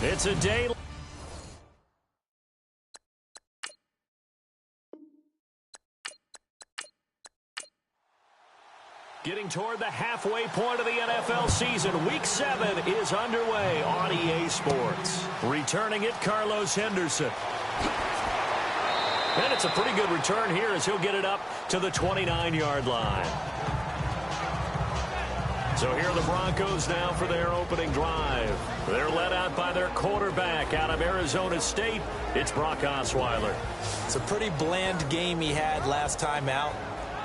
It's a day. Getting toward the halfway point of the NFL season. Week 7 is underway on EA Sports. Returning it, Carlos Henderson. And it's a pretty good return here as he'll get it up to the 29-yard line. So here are the Broncos now for their opening drive. They're led out by their quarterback out of Arizona State. It's Brock Osweiler. It's a pretty bland game he had last time out.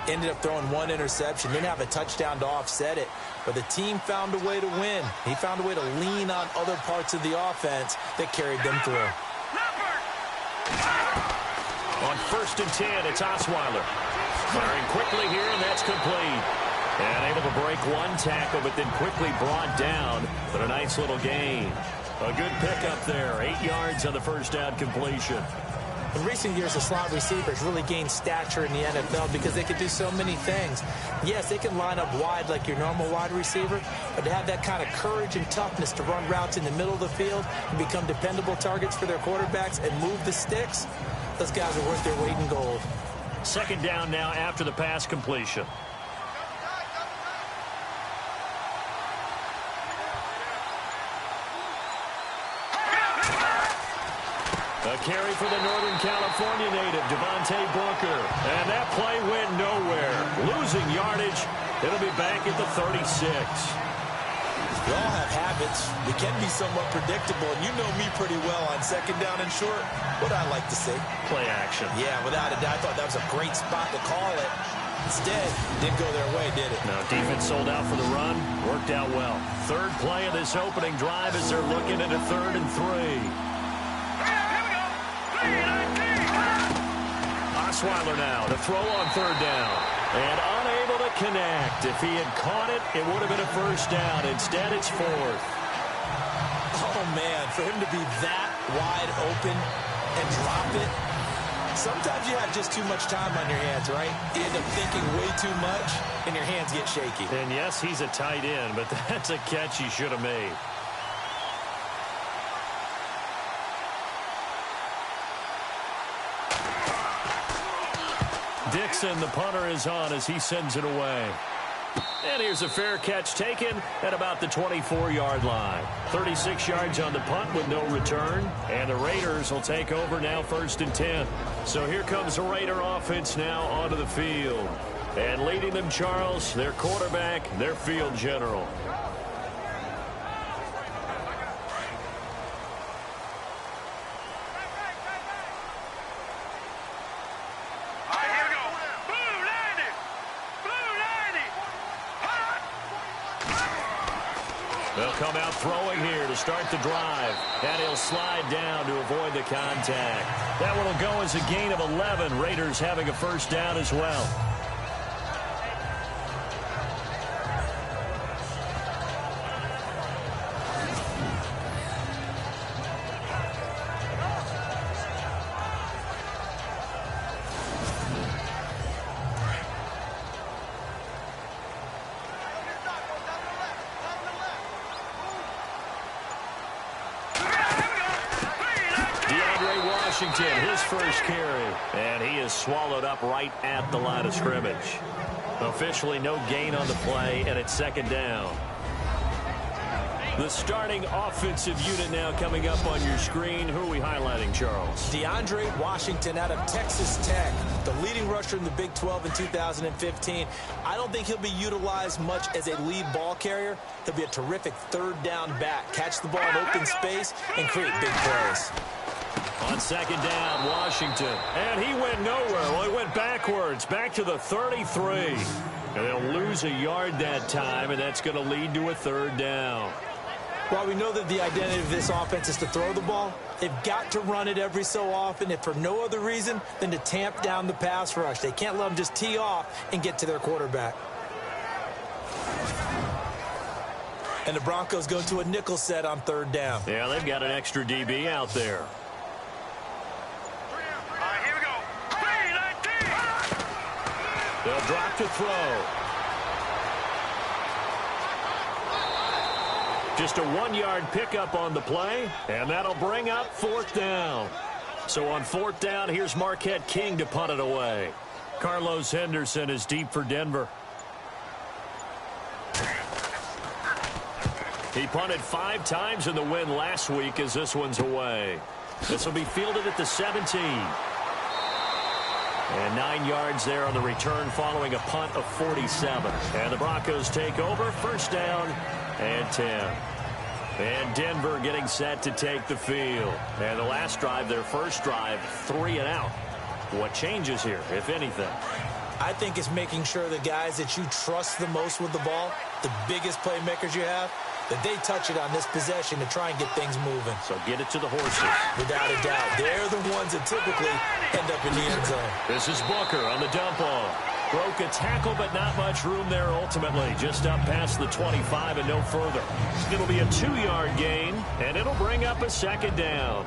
Ended up throwing one interception. Didn't have a touchdown to offset it. But the team found a way to win. He found a way to lean on other parts of the offense that carried them through. On 1st and 10, it's Osweiler. Firing quickly here, and that's complete. And able to break one tackle, but then quickly brought down. But a nice little gain. A good pickup there. 8 yards on the first down completion. In recent years, the slot receivers really gained stature in the NFL because they can do so many things. Yes, they can line up wide like your normal wide receiver, but to have that kind of courage and toughness to run routes in the middle of the field and become dependable targets for their quarterbacks and move the sticks, those guys are worth their weight in gold. 2nd down now after the pass completion. A carry for the Northern California native, Devontae Booker. And that play went nowhere. Losing yardage. It'll be back at the 36. We all have habits. We can be somewhat predictable, and you know me pretty well on 2nd down and short. What I like to say? Play action. Yeah, without a doubt. I thought that was a great spot to call it. Instead, didn't go their way, did it? No, defense sold out for the run. Worked out well. 3rd play of this opening drive as they're looking at a 3rd and 3. Osweiler now to throw on 3rd down. And unable to connect. If he had caught it, it would have been a 1st down. Instead, it's 4th. Oh, man, for him to be that wide open and drop it. Sometimes you have just too much time on your hands, right? You end up thinking way too much, and your hands get shaky. And, yes, he's a tight end, but that's a catch he should have made. Dixon, the punter, is on as he sends it away. And here's a fair catch taken at about the 24-yard line. 36 yards on the punt with no return. And the Raiders will take over now 1st and 10. So here comes the Raider offense now onto the field. And leading them, Charles, their quarterback, their field general. They'll come out throwing here to start the drive. And he'll slide down to avoid the contact. That one will go as a gain of 11. Raiders having a 1st down as well. His first carry, and he is swallowed up right at the line of scrimmage. Officially no gain on the play, and it's 2nd down. The starting offensive unit now coming up on your screen. Who are we highlighting, Charles? DeAndre Washington out of Texas Tech, the leading rusher in the Big 12 in 2015. I don't think he'll be utilized much as a lead ball carrier. He'll be a terrific 3rd down back. Catch the ball in open space and create big plays. On 2nd down, Washington. And he went nowhere. Well, he went backwards, back to the 33. And they'll lose a yard that time, and that's going to lead to a 3rd down. Well, we know that the identity of this offense is to throw the ball. They've got to run it every so often, if for no other reason than to tamp down the pass rush. They can't let them just tee off and get to their quarterback. And the Broncos go to a nickel set on 3rd down. Yeah, they've got an extra DB out there. They'll drop to throw. Just a 1-yard pickup on the play, and that'll bring up 4th down. So on 4th down, here's Marquette King to punt it away. Carlos Henderson is deep for Denver. He punted 5 times in the win last week as this one's away. This will be fielded at the 17. And 9 yards there on the return following a punt of 47. And the Broncos take over, 1st down and 10. And Denver getting set to take the field. And the last drive, their first drive, 3 and out. What changes here, if anything? I think it's making sure the guys that you trust the most with the ball, the biggest playmakers you have, that they touch it on this possession to try and get things moving. So get it to the horses. Without a doubt. They're the ones that typically end up in the end zone. This is Booker on the dump off. Broke a tackle, but not much room there ultimately. Just up past the 25 and no further. It'll be a 2-yard gain, and it'll bring up a 2nd down.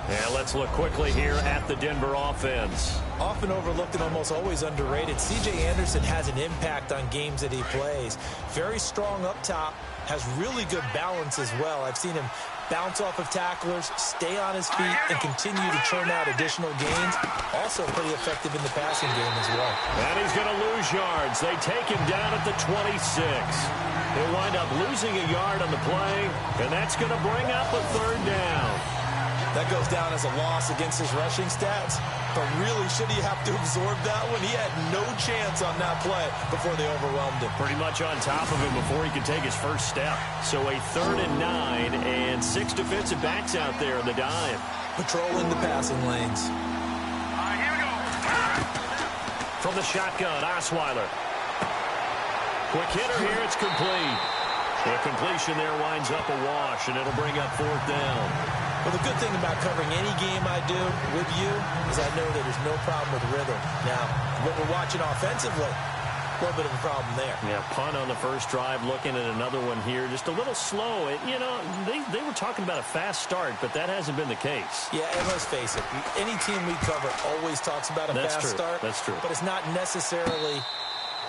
And let's look quickly here at the Denver offense. Often overlooked and almost always underrated, C.J. Anderson has an impact on games that he plays. Very strong up top, has really good balance as well. I've seen him bounce off of tacklers, stay on his feet, and continue to churn out additional gains. Also pretty effective in the passing game as well. And he's going to lose yards. They take him down at the 26. He'll wind up losing a yard on the play, and that's going to bring up a 3rd down. That goes down as a loss against his rushing stats. But really, should he have to absorb that one? He had no chance on that play before they overwhelmed him. Pretty much on top of him before he could take his first step. So a 3rd and 9 and 6 defensive backs out there in the dime. Patrolling the passing lanes. Here we go. From the shotgun, Osweiler. Quick hitter here, it's complete. The completion there winds up a wash, and it'll bring up 4th down. Well, the good thing about covering any game I do with you is I know that there's no problem with rhythm. Now, what we're watching offensively, a little bit of a problem there. Yeah, punt on the first drive, looking at another one here. Just a little slow. You know, they were talking about a fast start, but that hasn't been the case. Yeah, and let's face it, any team we cover always talks about a fast start. That's true. But it's not necessarily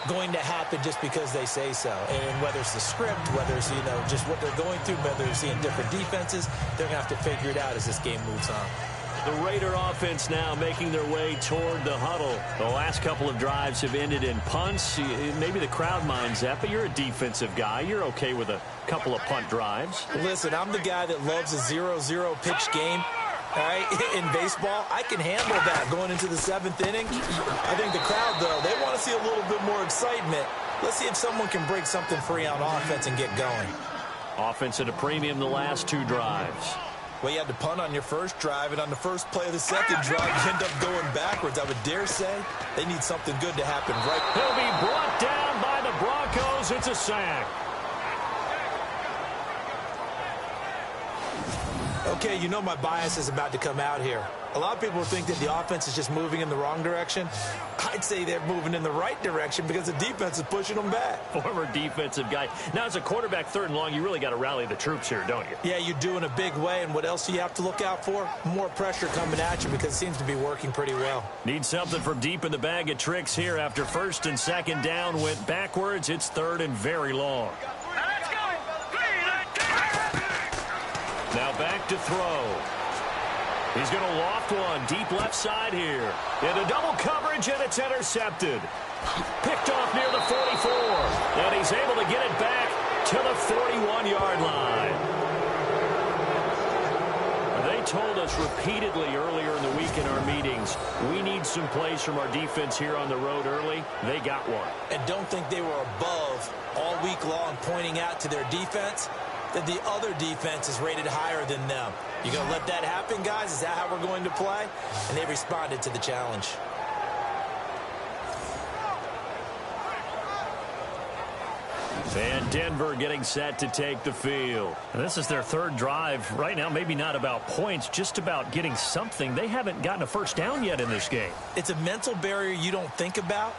going to happen just because they say so. And whether it's the script, whether it's, just what they're going through, whether they're seeing different defenses, they're going to have to figure it out as this game moves on. The Raider offense now making their way toward the huddle. The last couple of drives have ended in punts. Maybe the crowd minds that, but you're a defensive guy. You're okay with a couple of punt drives. Listen, I'm the guy that loves a 0-0 pitch game. All right, in baseball, I can handle that going into the 7th inning. I think the crowd, though, they want to see a little bit more excitement. Let's see if someone can break something free on offense and get going. Offense at a premium the last 2 drives. Well, you had to punt on your first drive, and on the first play of the second drive, you end up going backwards. I would dare say they need something good to happen right. He'll be brought down by the Broncos. It's a sack. Okay, you know my bias is about to come out here. A lot of people think that the offense is just moving in the wrong direction. I'd say they're moving in the right direction because the defense is pushing them back. Former defensive guy. Now, as a quarterback 3rd and long, you really got to rally the troops here, don't you? Yeah, you do in a big way. And what else do you have to look out for? More pressure coming at you because it seems to be working pretty well. Need something from deep in the bag of tricks here after 1st and 2nd down went backwards. It's 3rd and very long. Now back to throw. He's going to loft one deep left side here. Into double coverage, and it's intercepted. Picked off near the 44. And he's able to get it back to the 41-yard line. They told us repeatedly earlier in the week in our meetings, we need some plays from our defense here on the road early. They got one. And don't think they were above all week long pointing out to their defense that the other defense is rated higher than them. You going to let that happen, guys? Is that how we're going to play? And they responded to the challenge. And Denver getting set to take the field. And this is their 3rd drive. Right now, maybe not about points, just about getting something. They haven't gotten a first down yet in this game. It's a mental barrier you don't think about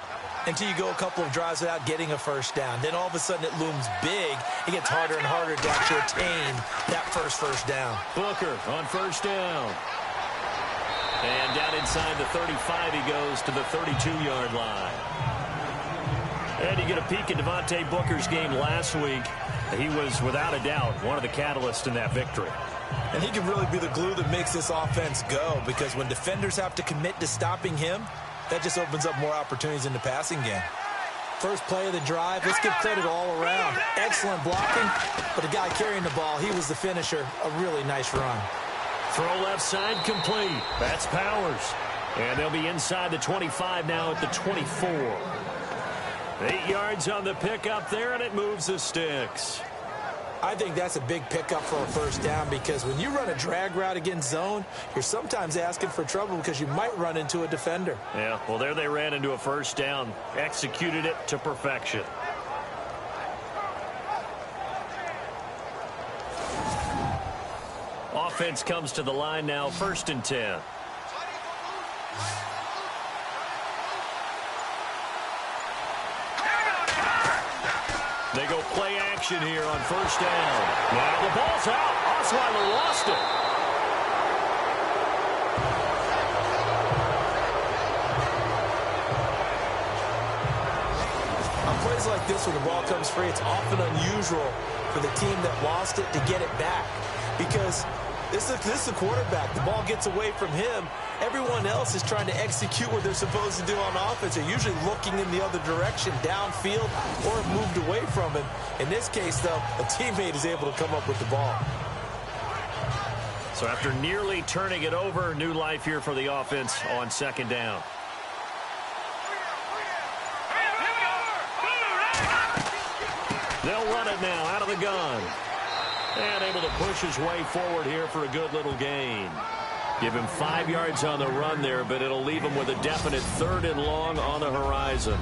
until you go a couple of drives without getting a first down. Then all of a sudden it looms big. It gets harder and harder to actually attain that first down. Booker on 1st down. And down inside the 35 he goes to the 32-yard line. And you get a peek at Devontae Booker's game last week. He was, without a doubt, one of the catalysts in that victory. And he can really be the glue that makes this offense go, because when defenders have to commit to stopping him, that just opens up more opportunities in the passing game. First play of the drive, let's give credit all around. Excellent blocking, but the guy carrying the ball, he was the finisher. A really nice run. Throw left side complete. That's Powers. And they'll be inside the 25 now at the 24. 8 yards on the pickup there, and it moves the sticks. I think that's a big pickup for a first down, because when you run a drag route against zone, you're sometimes asking for trouble because you might run into a defender. Yeah, well, there they ran into a first down, executed it to perfection. Offense comes to the line now, 1st and 10. They go play action here on 1st down. Now the ball's out. Osweiler lost it. On plays like this, when the ball comes free, it's often unusual for the team that lost it to get it back, because this is the quarterback. The ball gets away from him. Everyone else is trying to execute what they're supposed to do on offense. They're usually looking in the other direction, downfield, or have moved away from him. In this case, though, a teammate is able to come up with the ball. So after nearly turning it over, new life here for the offense on 2nd down. They'll run it now out of the gun. And able to push his way forward here for a good little gain. Give him 5 yards on the run there, but it'll leave him with a definite 3rd and long on the horizon.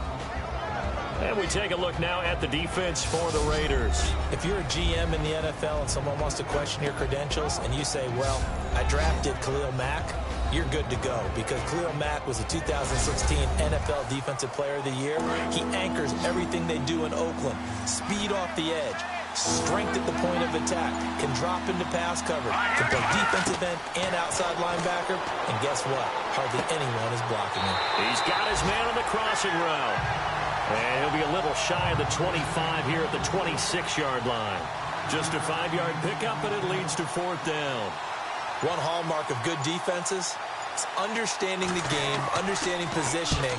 And we take a look now at the defense for the Raiders. If you're a GM in the NFL and someone wants to question your credentials and you say, well, I drafted Khalil Mack, you're good to go, because Khalil Mack was a 2016 NFL Defensive Player of the Year. He anchors everything they do in Oakland. Speed off the edge, strength at the point of attack, can drop into pass cover, can play defensive end and outside linebacker, and guess what? Hardly anyone is blocking him. He's got his man on the crossing route. And he'll be a little shy of the 25 here at the 26-yard line. Just a 5-yard pickup, and it leads to 4th down. One hallmark of good defenses is understanding the game, understanding positioning,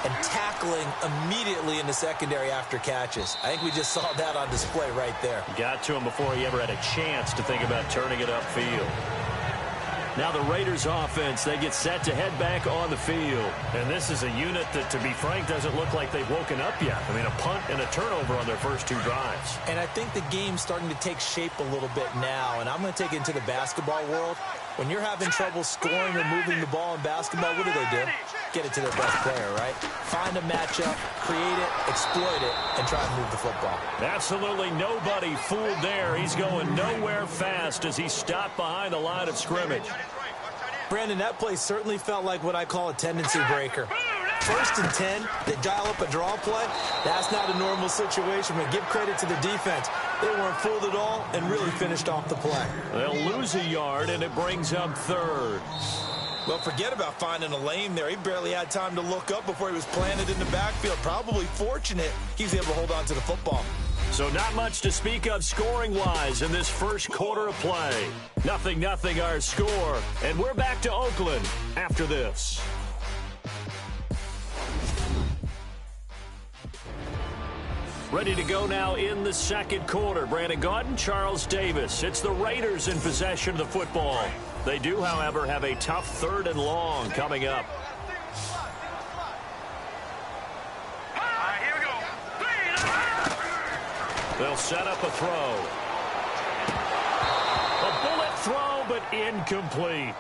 and tackling immediately in the secondary after catches. I think we just saw that on display right there. Got to him before he ever had a chance to think about turning it upfield. Now the Raiders offense, they get set to head back on the field. And this is a unit that, to be frank, doesn't look like they've woken up yet. I mean, a punt and a turnover on their first 2 drives. And I think the game's starting to take shape a little bit now. And I'm going to take it into the basketball world. When you're having trouble scoring or moving the ball in basketball, what do? Get it to their best player, right? Find a matchup, create it, exploit it, and try and move the football. Absolutely nobody fooled there. He's going nowhere fast as he stopped behind the line of scrimmage. Brandon, that play certainly felt like what I call a tendency breaker. 1st and 10, they dial up a draw play. That's not a normal situation, but give credit to the defense. They weren't fooled at all and really finished off the play. They'll lose a yard, and it brings up 3rd. Well, forget about finding a lane there. He barely had time to look up before he was planted in the backfield. Probably fortunate he was able to hold on to the football. So not much to speak of scoring-wise in this first quarter of play. 0-0 our score, and we're back to Oakland after this. Ready to go now in the 2nd quarter. Brandon Gaudin, Charles Davis. It's the Raiders in possession of the football. They do, however, have a tough 3rd and long coming up. They'll set up a throw. A bullet throw, but incomplete.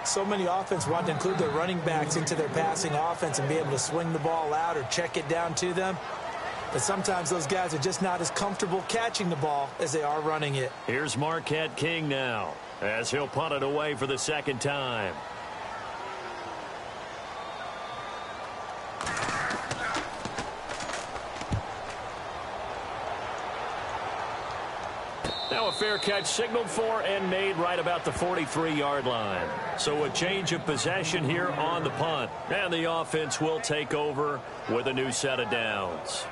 So many offense want to include their running backs into their passing offense and be able to swing the ball out or check it down to them. But sometimes those guys are just not as comfortable catching the ball as they are running it. Here's Marquette King now, as he'll punt it away for the 2nd time. Now a fair catch signaled for and made right about the 43-yard line. So a change of possession here on the punt. And the offense will take over with a new set of downs.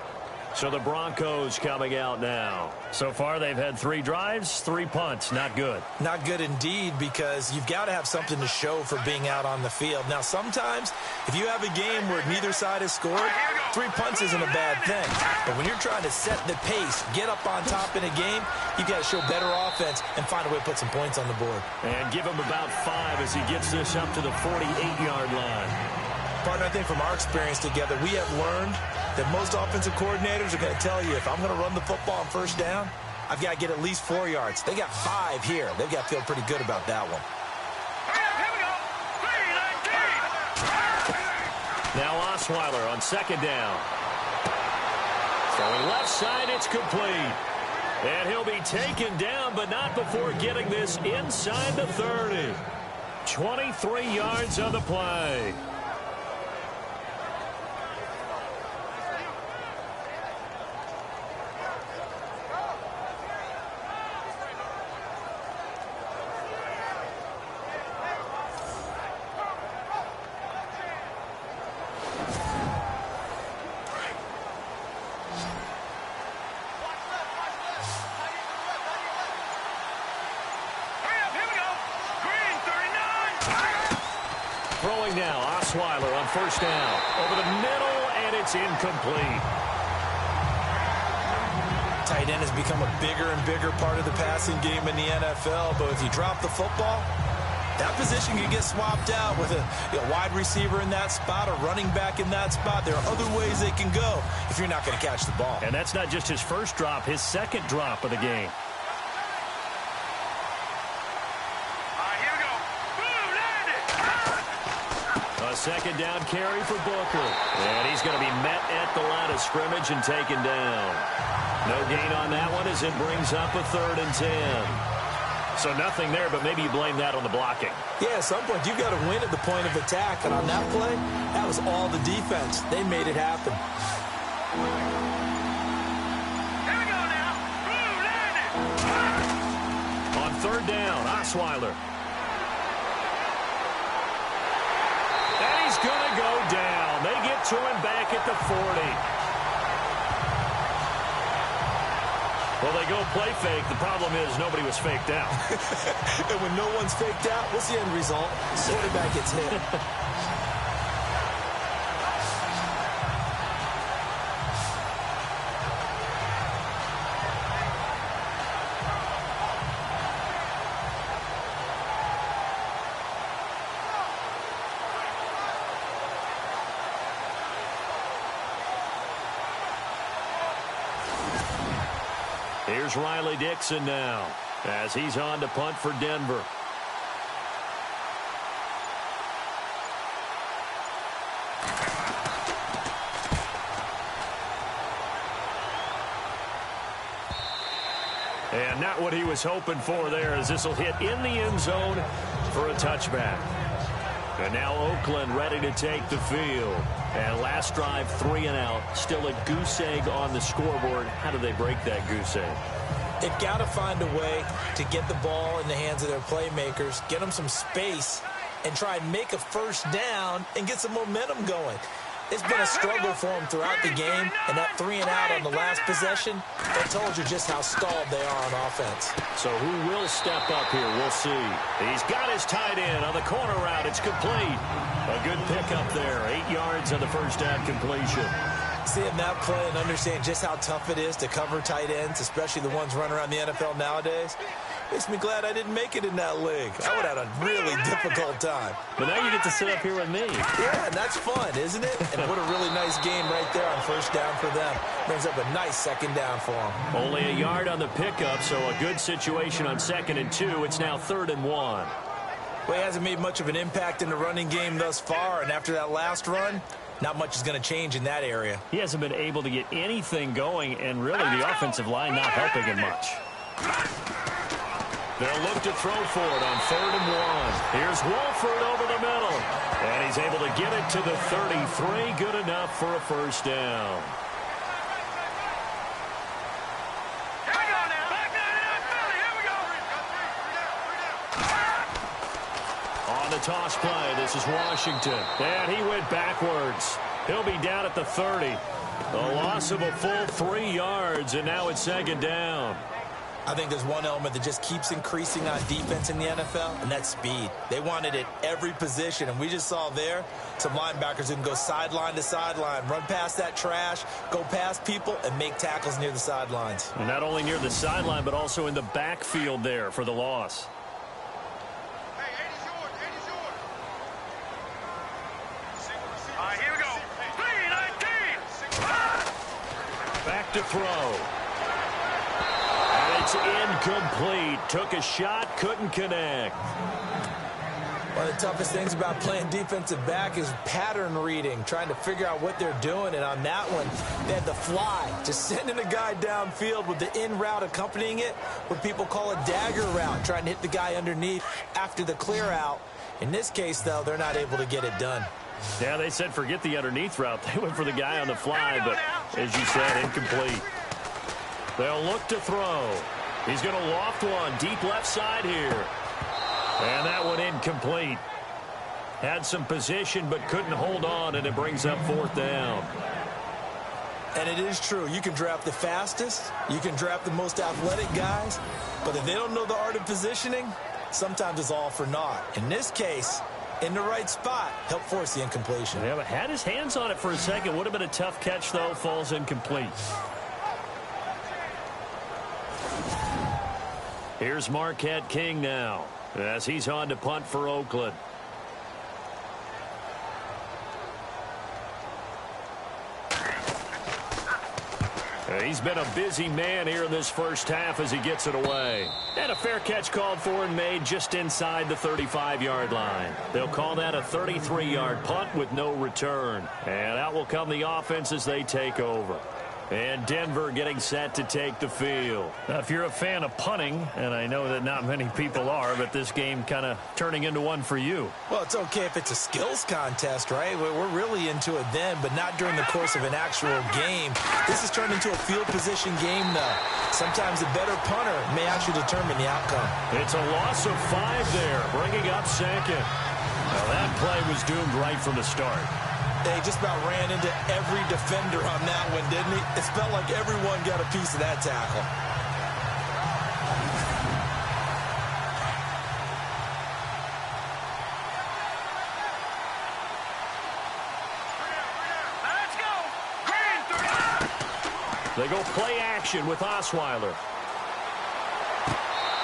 So the Broncos coming out now. So far, they've had 3 drives, 3 punts. Not good. Not good indeed, because you've got to have something to show for being out on the field. Now, sometimes, if you have a game where neither side has scored, 3 punts isn't a bad thing. But when you're trying to set the pace, get up on top in a game, you've got to show better offense and find a way to put some points on the board. And give him about 5 as he gets this up to the 48-yard line. Partner, I think from our experience together, we have learned that most offensive coordinators are going to tell you, if I'm going to run the football on first down, I've got to get at least 4 yards. They got 5 here. They've got to feel pretty good about that one. Now Osweiler on second down. Throwing left side, it's complete. And he'll be taken down, but not before getting this inside the 30. 23 yards on the play. Throwing now, Osweiler on first down. Over the middle, and it's incomplete. Tight end has become a bigger and bigger part of the passing game in the NFL, but if you drop the football, that position can get swapped out with a wide receiver in that spot, a running back in that spot. There are other ways they can go if you're not going to catch the ball. And that's not just his first drop, his second drop of the game. A second down carry for Booker. And he's going to be met at the line of scrimmage and taken down. No gain on that one as it brings up a 3rd and 10. So nothing there, but maybe you blame that on the blocking. Yeah, at some point you've got to win at the point of attack. And on that play, that was all the defense. They made it happen. Here we go now. On 3rd down, Osweiler. He's going to go down. They get to him back at the 40. Well, they go play fake. The problem is nobody was faked out. And when no one's faked out, what's the end result? Quarterback gets hit. Here's Riley Dixon now as he's on to punt for Denver. And not what he was hoping for there, as this will hit in the end zone for a touchback. And now Oakland ready to take the field. And last drive, 3 and out. Still a goose egg on the scoreboard. How do they break that goose egg? They've got to find a way to get the ball in the hands of their playmakers, get them some space, and try and make a first down and get some momentum going. It's been a struggle for them throughout the game, and that 3 and out on the last possession, that told you just how stalled they are on offense. So who will step up here? We'll see. He's got his tight end on the corner route. It's complete. A good pickup there. 8 yards on the first down completion. Seeing that play and understand just how tough it is to cover tight ends, especially the ones running around the NFL nowadays, makes me glad I didn't make it in that league. I would have had a really difficult time. But now you get to sit up here with me. Yeah, and that's fun, isn't it? And what a really nice game right there on first down for them. Brings up a nice second down for them. Only a yard on the pickup, so a good situation on 2nd and 2. It's now 3rd and 1. Well, he hasn't made much of an impact in the running game thus far, and after that last run, not much is going to change in that area. He hasn't been able to get anything going, and really the offensive line not helping him much. They'll look to throw for it on 3rd and 1. Here's Wolford over the middle. And he's able to get it to the 33. Good enough for a first down. Here we go now. Here we go. On the toss play, this is Washington. And he went backwards. He'll be down at the 30. A loss of a full 3 yards, and now it's second down. I think there's one element that just keeps increasing on defense in the NFL, and that's speed. They want it at every position, and we just saw there some linebackers who can go sideline to sideline, run past that trash, go past people, and make tackles near the sidelines. And not only near the sideline, but also in the backfield there for the loss. Hey, 80's yours. 80's yours. All right, here we go. 3-19. Back to throw. It's incomplete. Took a shot, couldn't connect. One of the toughest things about playing defensive back is pattern reading, trying to figure out what they're doing. And on that one, they had the fly, just sending a guy downfield with the in route accompanying it, what people call a dagger route, trying to hit the guy underneath after the clear out. In this case, though, they're not able to get it done. Yeah, they said forget the underneath route. They went for the guy on the fly, but as you said, incomplete. They'll look to throw. He's going to loft one deep left side here. And that one incomplete. Had some position but couldn't hold on, and it brings up fourth down. And it is true. You can draft the fastest. You can draft the most athletic guys. But if they don't know the art of positioning, sometimes it's all for naught. In this case, in the right spot, help force the incompletion. Yeah, but had his hands on it for a second. Would have been a tough catch, though. Falls incomplete. Here's Marquette King now, as he's on to punt for Oakland. He's been a busy man here in this first half as he gets it away. And a fair catch called for and made just inside the 35-yard line. They'll call that a 33-yard punt with no return. And out will come the offense as they take over. And Denver getting set to take the field. Now, if you're a fan of punting, and I know that not many people are, but this game kind of turning into one for you. Well, it's okay if it's a skills contest, right? We're really into it then, but not during the course of an actual game. This has turned into a field position game, though. Sometimes a better punter may actually determine the outcome. It's a loss of 5 there, bringing up second. Now, that play was doomed right from the start. They just about ran into every defender on that one, didn't he? It felt like everyone got a piece of that tackle. Let's go. They go play action with Osweiler.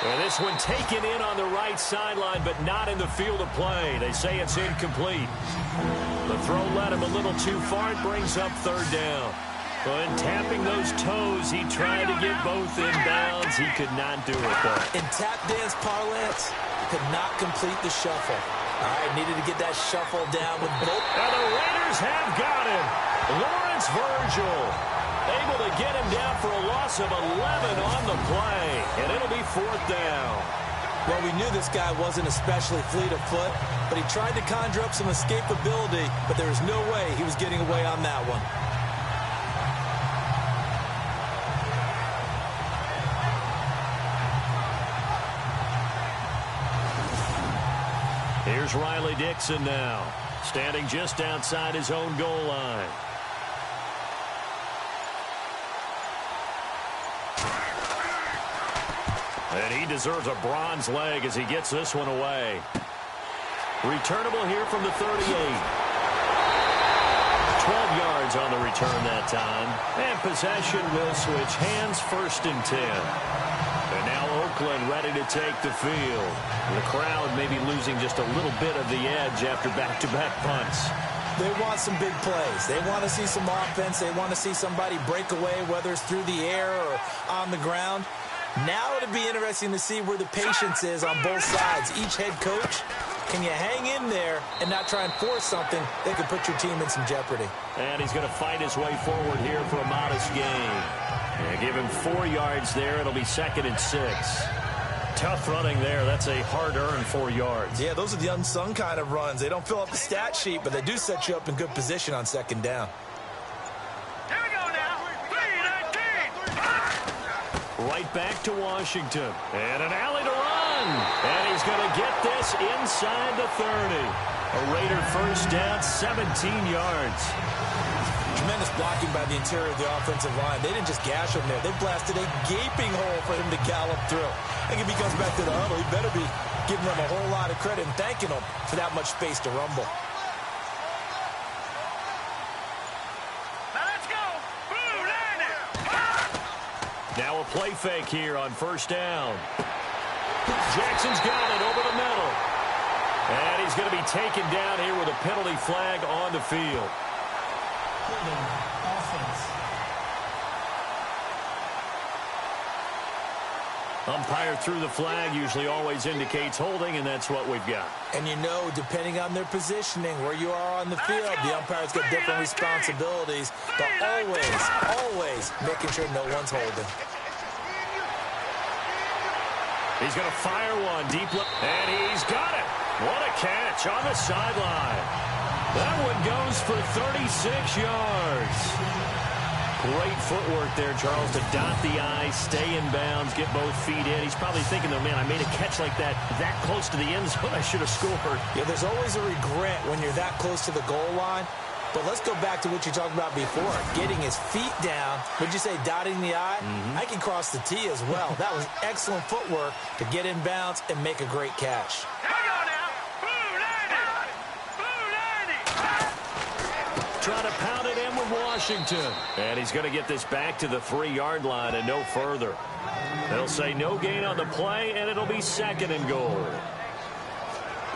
And this one taken in on the right sideline, but not in the field of play. They say it's incomplete. The throw led him a little too far. It brings up third down. But tapping those toes, he tried to get both inbounds. He could not do it, though. In tap dance parlance, could not complete the shuffle. All right, needed to get that shuffle down with both. And the Raiders have got him. Lawrence Virgil able to get him down for a loss of 11 on the play. And it'll be fourth down. Well, we knew this guy wasn't especially fleet of foot, but he tried to conjure up some escapability, but there was no way he was getting away on that one. Here's Riley Dixon now, standing just outside his own goal line. And he deserves a bronze leg as he gets this one away. Returnable here from the 38. 12 yards on the return that time. And possession will switch hands, first and 10. And now Oakland ready to take the field. The crowd may be losing just a little bit of the edge after back-to-back punts. They want some big plays. They want to see some offense. They want to see somebody break away, whether it's through the air or on the ground. Now it'll be interesting to see where the patience is on both sides. Each head coach, can you hang in there and not try and force something that could put your team in some jeopardy? And he's going to fight his way forward here for a modest gain. Yeah, give him 4 yards there. It'll be second and 6. Tough running there. That's a hard-earned 4 yards. Yeah, those are the unsung kind of runs. They don't fill up the stat sheet, but they do set you up in good position on second down. Here we go now. 3-19. Right back to Washington. And an alley to run. And he's going to get this inside the 30. A Raider first down, 17 yards. Tremendous blocking by the interior of the offensive line. They didn't just gash him there. They blasted a gaping hole for him to gallop through. I think if he comes back to the huddle, he better be giving them a whole lot of credit and thanking them for that much space to rumble. Now let's go. Blue line it. Now a play fake here on first down. Jackson's got it over the middle. And he's going to be taken down here with a penalty flag on the field. Umpire threw the flag, usually always indicates holding, and that's what we've got. And you know, depending on their positioning, where you are on the field, the umpire's got different responsibilities, but always making sure no one's holding. He's going to fire one deep left, and he's got it. What a catch on the sideline. That one goes for 36 yards. Great footwork there, Charles, to dot the I, stay in bounds, get both feet in. He's probably thinking, though, man, I made a catch like that close to the end zone. I should have scored. Yeah, there's always a regret when you're that close to the goal line. But let's go back to what you talked about before, getting his feet down. Would you say dotting the I? I can cross the T as well. That was excellent footwork to get in bounds and make a great catch. Hang on now. Blue line it. Blue line it. Trying to pound it in with Washington. And he's going to get this back to the 3-yard line and no further. They'll say no gain on the play, and it'll be second and goal.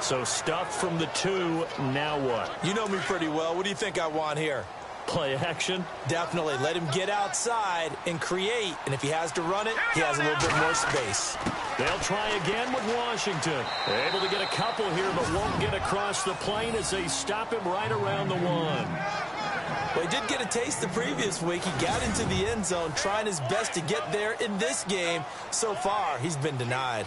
So stuffed from the 2, now what? You know me pretty well. What do you think I want here? Play action? Definitely. Let him get outside and create. And if he has to run it, he has a little bit more space. They'll try again with Washington. They're able to get a couple here, but won't get across the plane as they stop him right around the 1. Well, he did get a taste the previous week. He got into the end zone, trying his best to get there in this game. So far, he's been denied.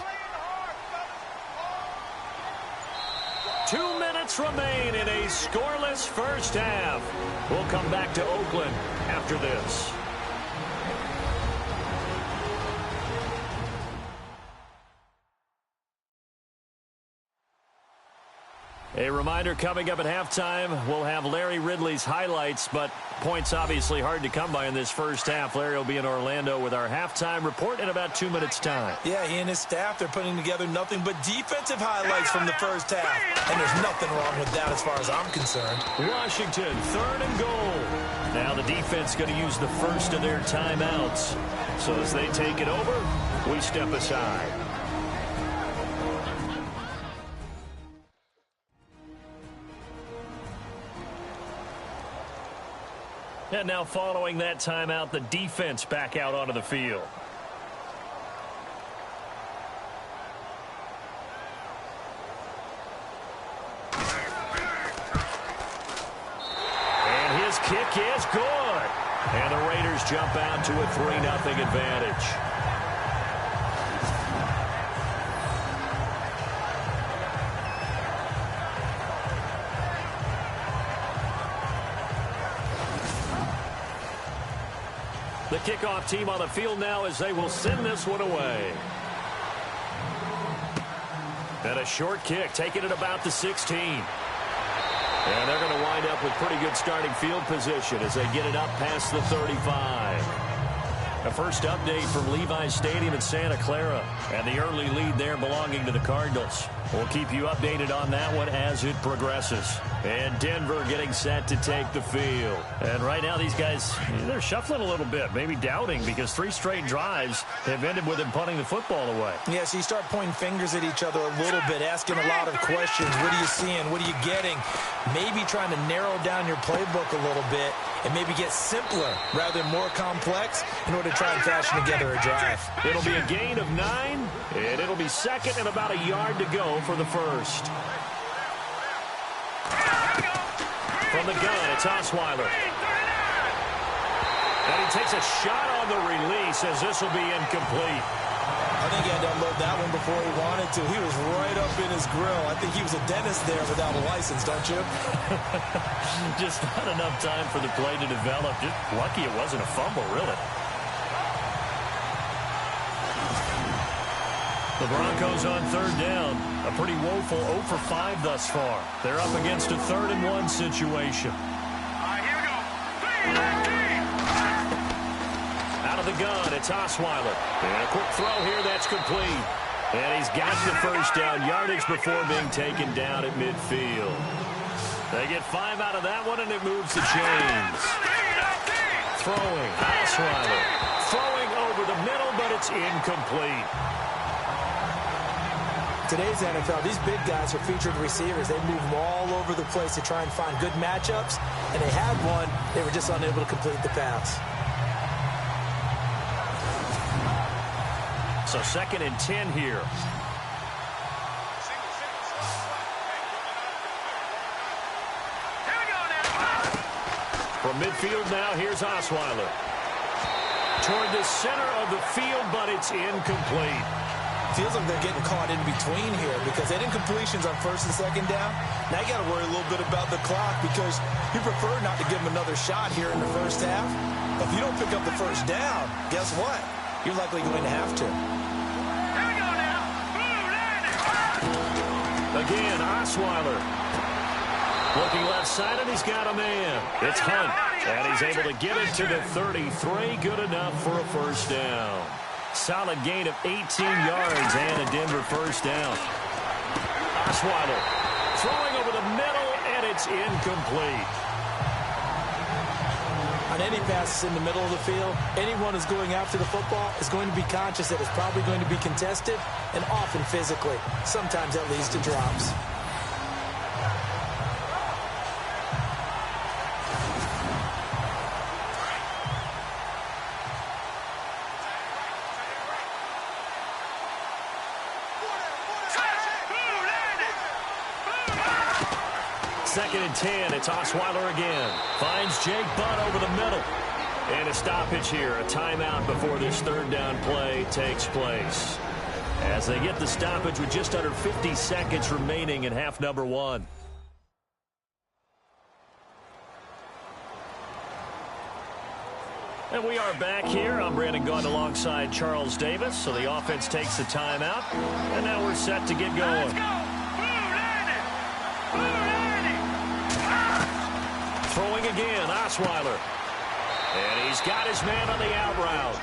2 minutes remain in a scoreless first half. We'll come back to Oakland after this. A reminder, coming up at halftime, we'll have Larry Ridley's highlights, but points obviously hard to come by in this first half. Larry will be in Orlando with our halftime report in about 2 minutes' time. Yeah, he and his staff, they're putting together nothing but defensive highlights from the first half. And there's nothing wrong with that as far as I'm concerned. Washington, 3rd and goal. Now the defense going to use the first of their timeouts. So as they take it over, we step aside. And now following that timeout, the defense back out onto the field. And his kick is good. And the Raiders jump out to a 3-0 advantage. The kickoff team on the field now as they will send this one away. And a short kick, taking it about the 16. And they're going to wind up with pretty good starting field position as they get it up past the 35. A first update from Levi's Stadium in Santa Clara. And the early lead there belonging to the Cardinals. We'll keep you updated on that one as it progresses. And Denver getting set to take the field. And right now these guys, they're shuffling a little bit, maybe doubting, because 3 straight drives have ended with them punting the football away. Yeah, so you start pointing fingers at each other a little bit, asking a lot of questions. What are you seeing? What are you getting? Maybe trying to narrow down your playbook a little bit and maybe get simpler rather than more complex in order to try and fashion together a drive. It'll be a gain of 9, and it'll be second and about a yard to go for the first. From the gun, it's Osweiler. And he takes a shot on the release as this will be incomplete. I think he had to unload that one before he wanted to. He was right up in his grill. I think he was a dentist there without a license, don't you? Just not enough time for the play to develop. Just lucky it wasn't a fumble, really. 2 minutes The Broncos on third down. A pretty woeful 0 for 5 thus far. They're up against a 3rd-and-1 situation. Here we go. Out of the gun, it's Osweiler. And a quick throw here that's complete. And he's got the first down yardage before being taken down at midfield. They get 5 out of that one, and it moves the chains. Throwing, Osweiler. Throwing over the middle, but it's incomplete. Today's NFL, these big guys are featured receivers. They move them all over the place to try and find good matchups, and they had one. They were just unable to complete the pass. So 2nd and 10 here. From midfield now, here's Osweiler. Toward the center of the field, but it's incomplete. Feels like they're getting caught in between here because they didn't completions on 1st and 2nd down. Now you got to worry a little bit about the clock because you prefer not to give them another shot here in the first half. If you don't pick up the first down, guess what? You're likely going to have to. Here we go now. Again, Osweiler. Looking left side, and he's got a man. It's Hunt, and he's able to get it to the 33. Good enough for a first down. Solid gain of 18 yards and a Denver first down. Osweiler throwing over the middle, and it's incomplete. On any passes in the middle of the field, anyone who's going after the football is going to be conscious that it's probably going to be contested and often physically. Sometimes that leads to drops. Second and 10, it's Osweiler again. Finds Jake Butt over the middle. And a stoppage here, a timeout before this 3rd down play takes place. As they get the stoppage with just under 50 seconds remaining in half number 1. And we are back here. I'm Brandon Gaudin alongside Charles Davis. So the offense takes the timeout. And now we're set to get going. Let's go. Throwing again, Osweiler. And he's got his man on the out route.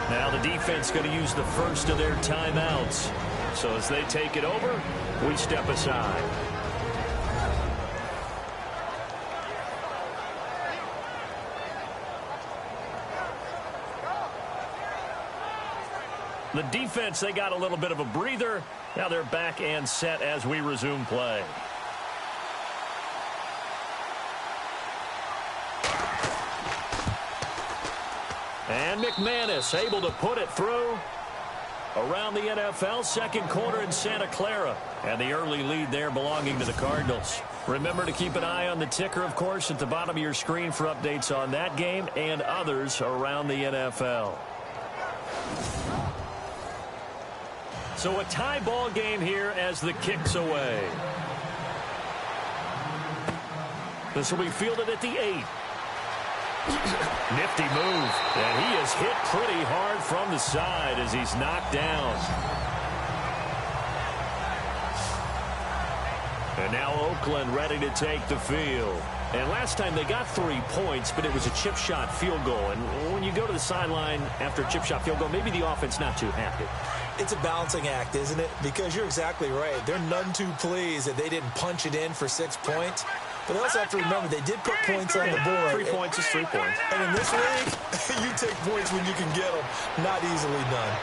Now the defense going to use the first of their timeouts. So as they take it over, we step aside. The defense, they got a little bit of a breather. Now they're back and set as we resume play. And McManus able to put it through. Around the NFL, 2nd quarter in Santa Clara. And the early lead there belonging to the Cardinals. Remember to keep an eye on the ticker, of course, at the bottom of your screen for updates on that game and others around the NFL. So a tie ball game here as the kick's away. This will be fielded at the 8. Nifty move, and he is hit pretty hard from the side as he's knocked down. And now Oakland ready to take the field. And last time they got 3 points, but it was a chip shot field goal. And when you go to the sideline after a chip shot field goal, maybe the offense not too happy. It's a balancing act, isn't it? Because you're exactly right. They're none too pleased that they didn't punch it in for 6 points. But they also have to remember they did put points on the board. 3 points is 3 points. And in this league, you take points when you can get them. Not easily done.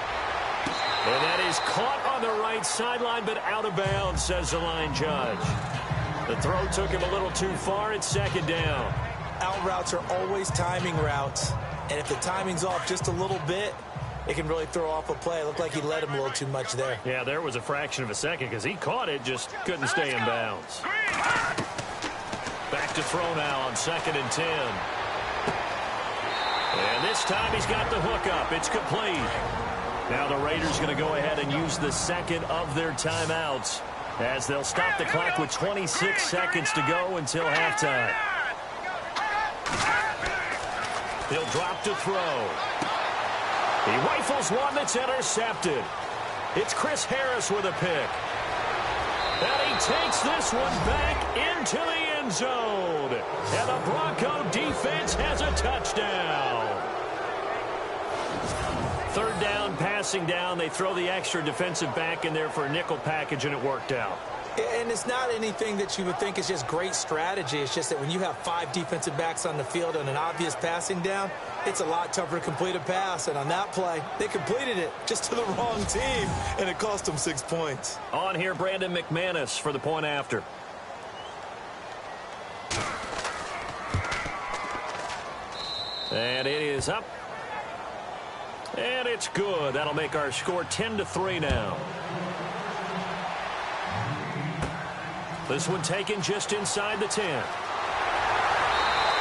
And that is caught on the right sideline, but out of bounds, says the line judge. The throw took him a little too far. It's 2nd down. Out routes are always timing routes. And if the timing's off just a little bit, it can really throw off a play. It looked like he led him a little too much there. Yeah, there was a fraction of a second because he caught it, just couldn't stay in bounds. Back to throw now on 2nd and 10. And this time he's got the hook up. It's complete. Now the Raiders going to go ahead and use the 2nd of their timeouts as they'll stop the clock with 26 seconds to go until halftime. He'll drop to throw. He rifles one that's intercepted. It's Chris Harris with a pick. And he takes this one back into the end zone. And the Bronco defense has a touchdown. Third down, passing down. They throw the extra defensive back in there for a nickel package, and it worked out. And it's not anything that you would think is just great strategy. It's just that when you have 5 defensive backs on the field on an obvious passing down, it's a lot tougher to complete a pass. And on that play, they completed it just to the wrong team, and it cost them 6 points. On here, Brandon McManus for the point after. And it is up. And it's good. That'll make our score 10-3 now. This one taken just inside the 10.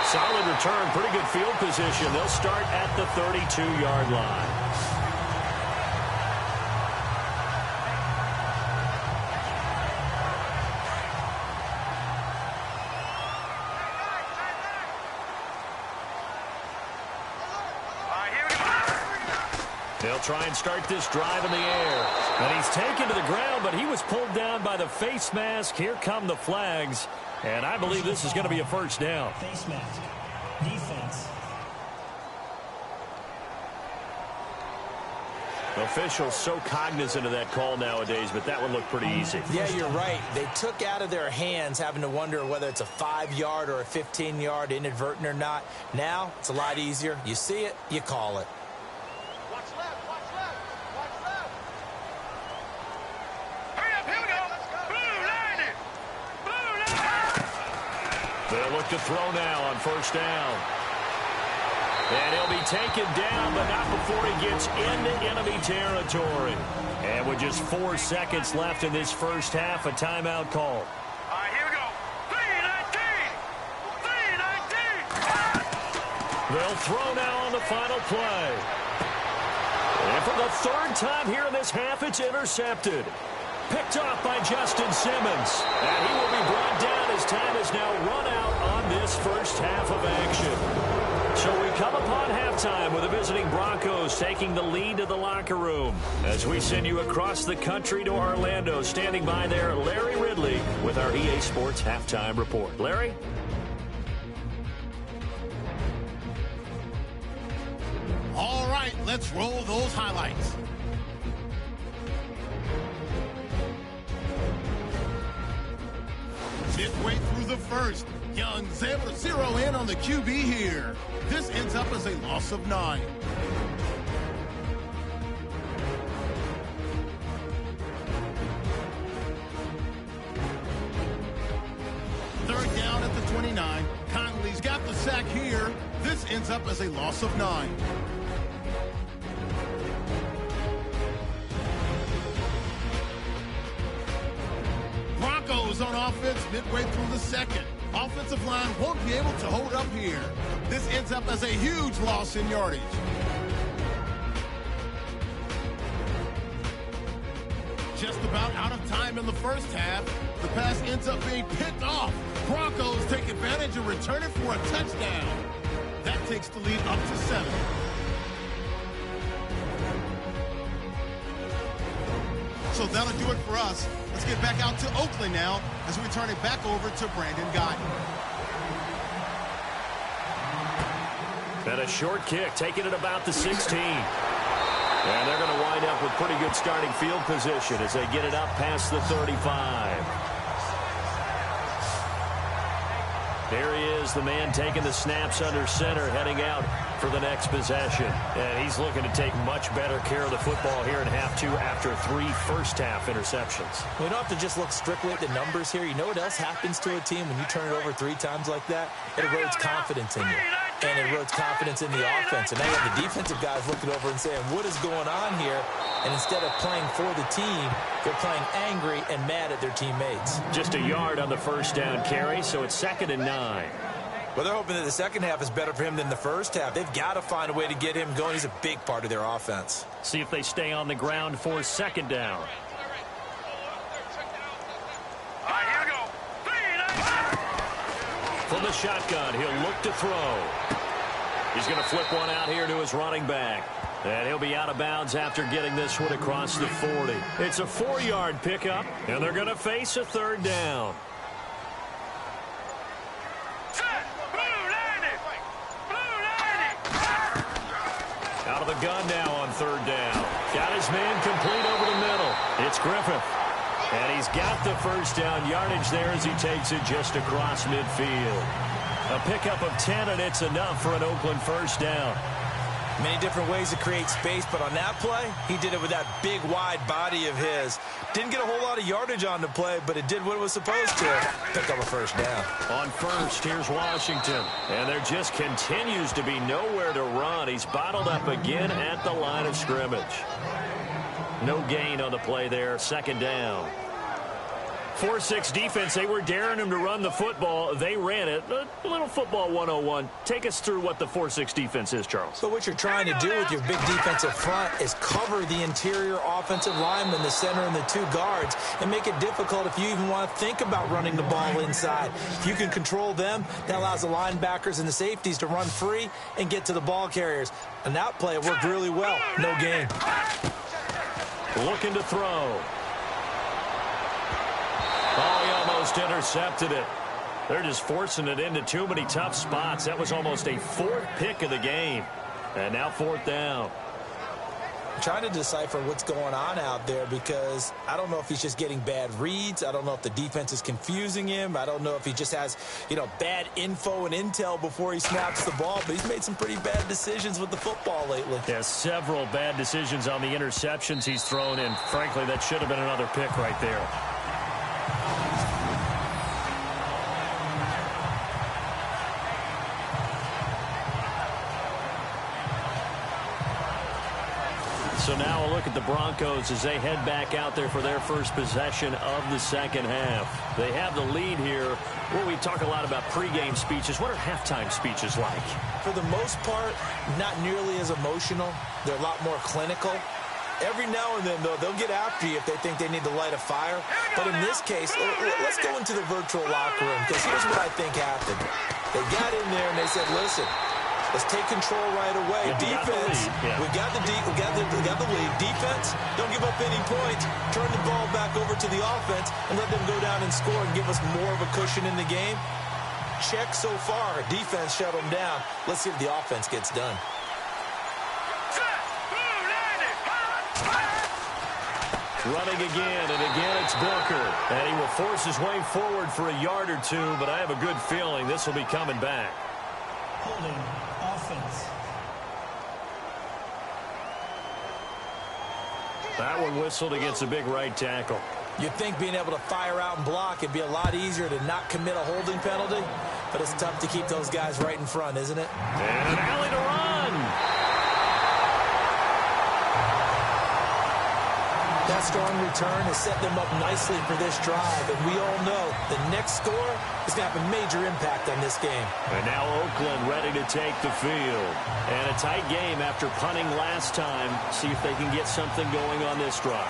Solid return, pretty good field position. They'll start at the 32-yard line. They'll try and start this drive in the air. And he's taken to the ground, but he was pulled down by the face mask. Here come the flags. And I believe this is going to be a first down. Face mask. Defense. Officials so cognizant of that call nowadays, but that would look pretty easy. Yeah, you're right. They took out of their hands having to wonder whether it's a 5-yard or a 15-yard, inadvertent or not. Now, it's a lot easier. You see it, you call it. They'll look to throw now on first down. And he'll be taken down, but not before he gets into enemy territory. And with just 4 seconds left in this first half, a timeout call. All right, here we go. 3-19. They'll throw now on the final play. And for the third time here in this half, it's intercepted. Picked off by Justin Simmons. And he will be brought down as time is now run out on this first half of action. So we come upon halftime with the visiting Broncos taking the lead to the locker room. As we send you across the country to Orlando, standing by there, Larry Ridley with our EA Sports Halftime Report. Larry? All right, let's roll those highlights. Midway through the first, Young's able to zero in on the QB here. This ends up as a loss of 9. Third down at the 29. Conley's got the sack here. This ends up as a loss of 9. Broncos on offense midway through the second. Offensive line won't be able to hold up here. This ends up as a huge loss in yardage. Just about out of time in the first half. The pass ends up being picked off. Broncos take advantage and return it for a touchdown. That takes the lead up to 7. So that'll do it for us. Let's get back out to Oakland now as we turn it back over to Brandon Guyton. And a short kick, taking it about the 16. And they're going to wind up with pretty good starting field position as they get it up past the 35. There he is, the man taking the snaps under center, heading out for the next possession. And he's looking to take much better care of the football here in half 2 after 3 first-half interceptions. We don't have to just look strictly at the numbers here. You know what else happens to a team when you turn it over 3 times like that? It erodes confidence in you. And it erodes confidence in the offense. And now you have the defensive guys looking over and saying, what is going on here? And instead of playing for the team, they're playing angry and mad at their teammates. Just a yard on the first down carry, so it's 2nd and 9. Well, they're hoping that the second half is better for him than the first half. They've got to find a way to get him going. He's a big part of their offense. See if they stay on the ground for 2nd down. All right, here we go. 3-19. From the shotgun, he'll look to throw. He's going to flip one out here to his running back. And he'll be out of bounds after getting this one across the 40. It's a 4-yard pickup, and they're going to face a third down. Out of the gun now on third down. Got his man complete over the middle. It's Griffith. And he's got the first down yardage there as he takes it just across midfield. A pickup of 10, and it's enough for an Oakland first down. Many different ways to create space, but on that play, he did it with that big, wide body of his. Didn't get a whole lot of yardage on the play, but it did what it was supposed to. Pick up a first down. On first, here's Washington. And there just continues to be nowhere to run. He's bottled up again at the line of scrimmage. No gain on the play there. Second down. 4-6 defense, they were daring him to run the football. They ran it. A little football 101. Take us through what the 4-6 defense is, Charles. So what you're trying to do with your big defensive front is cover the interior offensive lineman, the center, and the 2 guards, and make it difficult if you even want to think about running the ball inside. If you can control them, that allows the linebackers and the safeties to run free and get to the ball carriers. And that play worked really well. No gain. Looking to throw. Oh, he almost intercepted it. They're just forcing it into too many tough spots. That was almost a 4th pick of the game. And now 4th down. I'm trying to decipher what's going on out there because I don't know if he's just getting bad reads. I don't know if the defense is confusing him. I don't know if he just has, bad info and intel before he snaps the ball. But he's made some pretty bad decisions with the football lately. Yeah, several bad decisions on the interceptions he's thrown in. Frankly, that should have been another pick right there. So now a look at the Broncos as they head back out there for their first possession of the second half. They have the lead here. Where we talk a lot about pregame speeches. What are halftime speeches like? For the most part, not nearly as emotional. They're a lot more clinical. Every now and then, though, they'll get after you if they think they need to light a fire. But in this case, let's go into the virtual locker room, because here's what I think happened. They got in there and they said, listen, let's take control right away. Defense, we got the lead. Defense, don't give up any points. Turn the ball back over to the offense and let them go down and score and give us more of a cushion in the game. Check so far. Defense shut them down. Let's see if the offense gets done. Running again, and again it's Booker. And he will force his way forward for a yard or two, but I have a good feeling this will be coming back. Holding offense. That one whistled against a big right tackle. You'd think being able to fire out and block, it'd be a lot easier to not commit a holding penalty, but it's tough to keep those guys right in front, isn't it? And an alley to run. That strong return has set them up nicely for this drive, and we all know the next score is going to have a major impact on this game. And now Oakland ready to take the field. And a tight game after punting last time. See if they can get something going on this drive.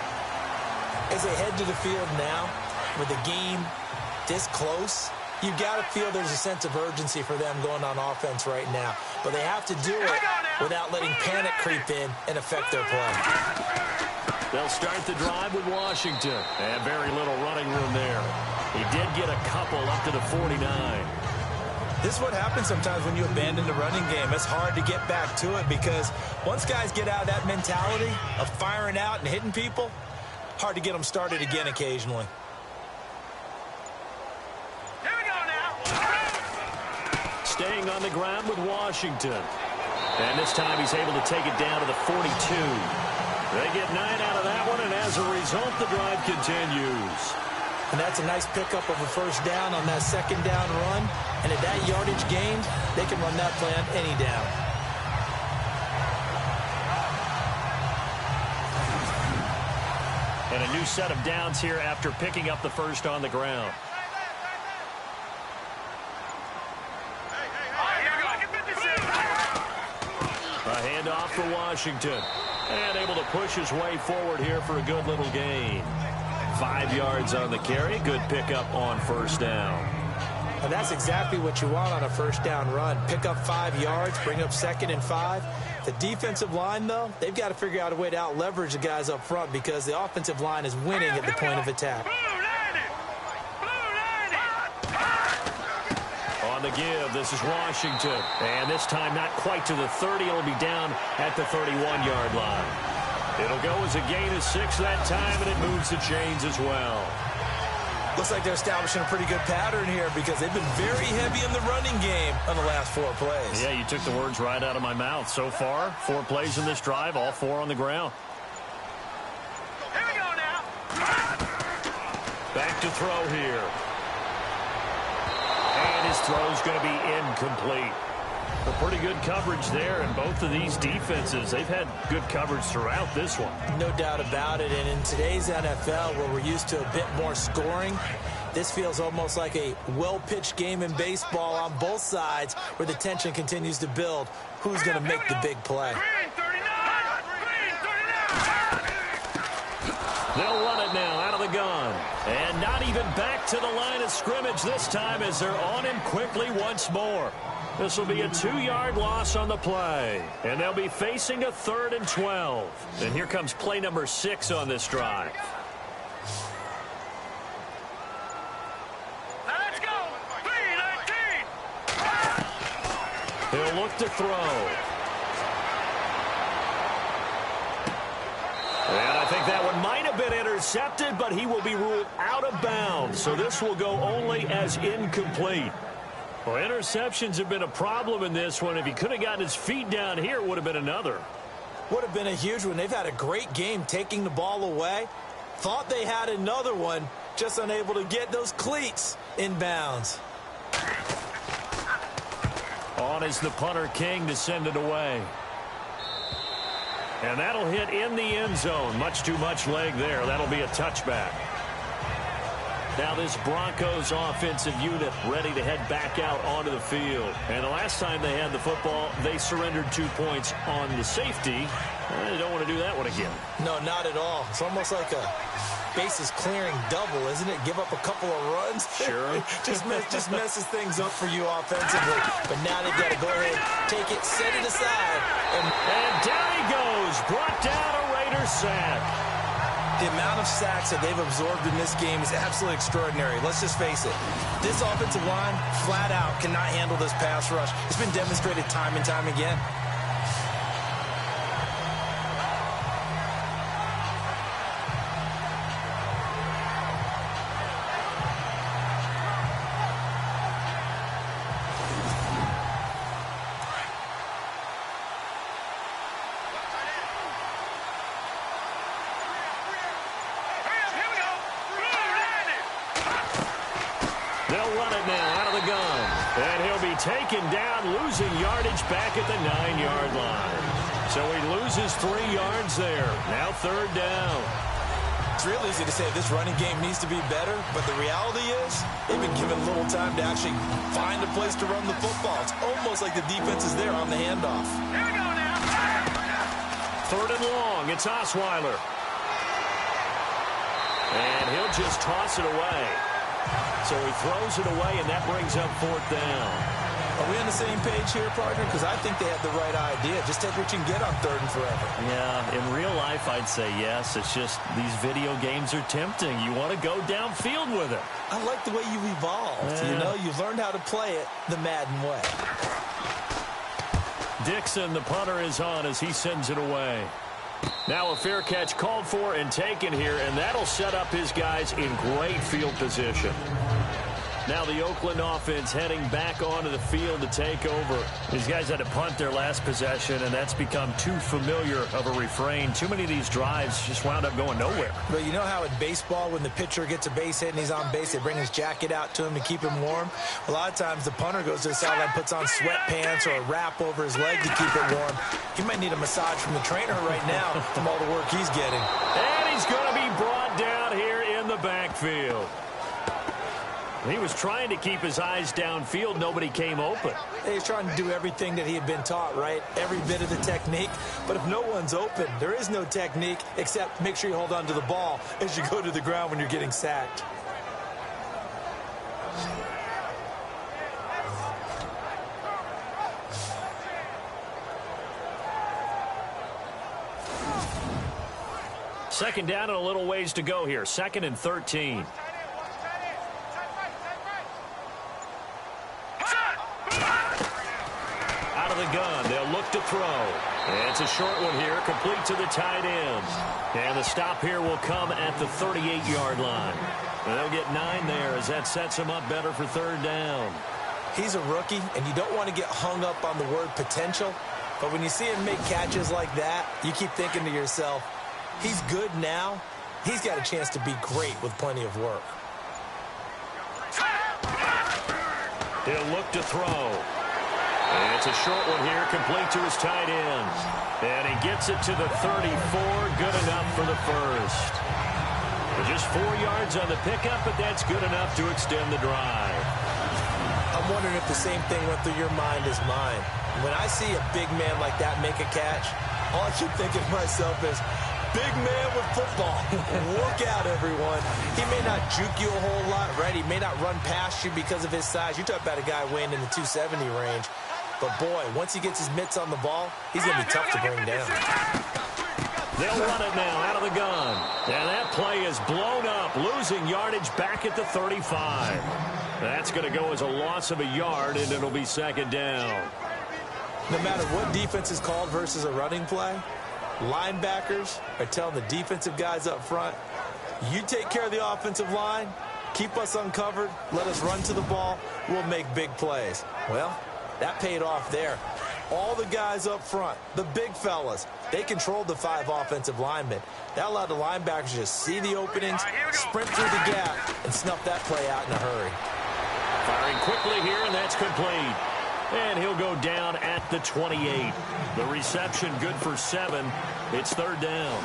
As they head to the field now, with the game this close, you've got to feel there's a sense of urgency for them going on offense right now. But they have to do it without letting panic creep in and affect their play. They'll start the drive with Washington. And very little running room there. He did get a couple up to the 49. This is what happens sometimes when you abandon the running game. It's hard to get back to it because once guys get out of that mentality of firing out and hitting people, hard to get them started again occasionally. Here we go now. Staying on the ground with Washington. And this time he's able to take it down to the 42. They get 9 out of that one, and as a result, the drive continues. And that's a nice pickup of a first down on that second down run. And at that yardage gained, they can run that play on any down. And a new set of downs here after picking up the first on the ground. A handoff for Washington. And able to push his way forward here for a good little gain. 5 yards on the carry. Good pickup on first down. And that's exactly what you want on a first down run. Pick up 5 yards, bring up 2nd and 5. The defensive line, though, they've got to figure out a way to out-leverage the guys up front because the offensive line is winning at the point of attack. On the give, this is Washington. And this time not quite to the 30. It'll be down at the 31-yard line. It'll go as a gain of 6 that time, and it moves the chains as well. Looks like they're establishing a pretty good pattern here because they've been very heavy in the running game on the last 4 plays. Yeah, you took the words right out of my mouth. So far, 4 plays in this drive, all 4 on the ground. Here we go now. Back to throw here. And his throw's going to be incomplete. A pretty good coverage there, and both of these defenses, they've had good coverage throughout this one. No doubt about it, and in today's NFL, where we're used to a bit more scoring, this feels almost like a well-pitched game in baseball on both sides where the tension continues to build. Who's going to make the big play? They'll run it now out of the gun. And not even back to the line of scrimmage this time as they're on him quickly once more. This will be a 2-yard loss on the play. And they'll be facing a 3rd and 12. And here comes play number 6 on this drive. Now let's go. 3-19. He'll look to throw. And I think that one might have been intercepted, but he will be ruled out of bounds. So this will go only as incomplete. Well, interceptions have been a problem in this one. If he could have gotten his feet down here, it would have been another. Would have been a huge one. They've had a great game taking the ball away. Thought they had another one, just unable to get those cleats in bounds. On is the punter King to send it away. And that'll hit in the end zone. Much too much leg there. That'll be a touchback. Now this Broncos offensive unit ready to head back out onto the field. And the last time they had the football, they surrendered 2 points on the safety. They don't want to do that one again. No, not at all. It's almost like a bases clearing double, isn't it? Give up a couple of runs. Sure. just messes things up for you offensively. But now they've got to go ahead, take it, set it aside. And down he goes. Brought down a Raider sack. The amount of sacks that they've absorbed in this game is absolutely extraordinary. Let's just face it. This offensive line, flat out, cannot handle this pass rush. It's been demonstrated time and time again. Taken down, losing yardage back at the 9-yard line. So he loses 3 yards there. Now 3rd down. It's real easy to say this running game needs to be better, but the reality is they've been given little time to actually find a place to run the football. It's almost like the defense is there on the handoff. Here we go now. 3rd and long. It's Osweiler. And he'll just toss it away. So he throws it away, and that brings up 4th down. Are we on the same page here, partner? Because I think they have the right idea. Just take what you can get on 3rd and forever. Yeah, in real life, I'd say yes. It's just these video games are tempting. You want to go downfield with it. I like the way you've evolved. Yeah. You know, you've learned how to play it the Madden way. Dixon, the punter, is on as he sends it away. Now a fair catch called for and taken here, and that'll set up his guys in great field position. Now the Oakland offense heading back onto the field to take over. These guys had to punt their last possession, and that's become too familiar of a refrain. Too many of these drives just wound up going nowhere. But you know how in baseball, when the pitcher gets a base hit and he's on base, they bring his jacket out to him to keep him warm? A lot of times the punter goes to the sideline, puts on sweatpants or a wrap over his leg to keep it warm. He might need a massage from the trainer right now from all the work he's getting. And he's going to be brought down here in the backfield. He was trying to keep his eyes downfield. Nobody came open. He's trying to do everything that he had been taught, right? Every bit of the technique. But if no one's open, there is no technique except make sure you hold on to the ball as you go to the ground when you're getting sacked. Second down and a little ways to go here. 2nd and 13. Out of the gun, they'll look to throw. And it's a short one here, complete to the tight end. And the stop here will come at the 38-yard line. And they'll get 9 there as that sets him up better for 3rd down. He's a rookie, and you don't want to get hung up on the word potential. But when you see him make catches like that, you keep thinking to yourself, he's good now. He's got a chance to be great with plenty of work. He'll look to throw. And it's a short one here, complete to his tight end. And he gets it to the 34, good enough for the first. Just 4 yards on the pickup, but that's good enough to extend the drive. I'm wondering if the same thing went through your mind as mine. When I see a big man like that make a catch, all I keep thinking to myself is, big man with football. Look out, everyone. He may not juke you a whole lot, right? He may not run past you because of his size. You talk about a guy weighing in the 270 range. But, boy, once he gets his mitts on the ball, he's going to be tough to bring down. They'll run it now out of the gun. And that play is blown up, losing yardage back at the 35. That's going to go as a loss of a yard, and it'll be 2nd down. No matter what defense is called versus a running play, linebackers are telling the defensive guys up front, you take care of the offensive line, keep us uncovered, let us run to the ball, we'll make big plays. Well, that paid off there. All the guys up front, the big fellas, they controlled the 5 offensive linemen. That allowed the linebackers to just see the openings, sprint through the gap, and snuff that play out in a hurry. Firing quickly here, and that's complete. And he'll go down at the 28. The reception good for 7. It's 3rd down.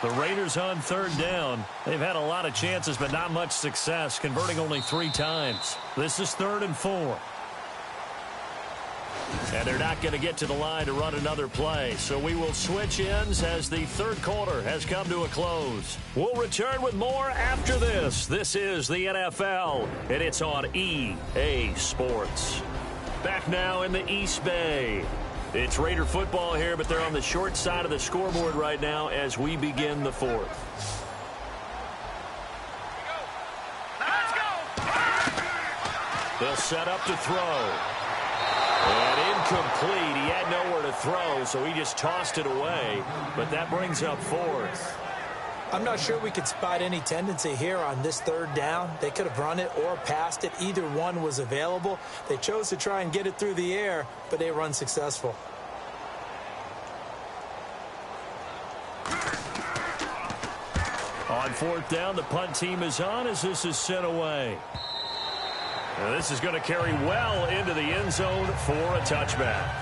The Raiders on 3rd down. They've had a lot of chances, but not much success, converting only 3 times. This is 3rd and 4. And they're not going to get to the line to run another play, so we will switch ends as the 3rd quarter has come to a close. We'll return with more after this. This is the NFL, and it's on EA Sports. Back now in the East Bay. It's Raider football here, but they're on the short side of the scoreboard right now as we begin the 4th. They'll set up to throw. And incomplete. He had nowhere to throw, so he just tossed it away. But that brings up 4th. I'm not sure we could spot any tendency here on this 3rd down. They could have run it or passed it. Either one was available. They chose to try and get it through the air, but they were unsuccessful. On 4th down, the punt team is on as this is sent away. Now this is going to carry well into the end zone for a touchback.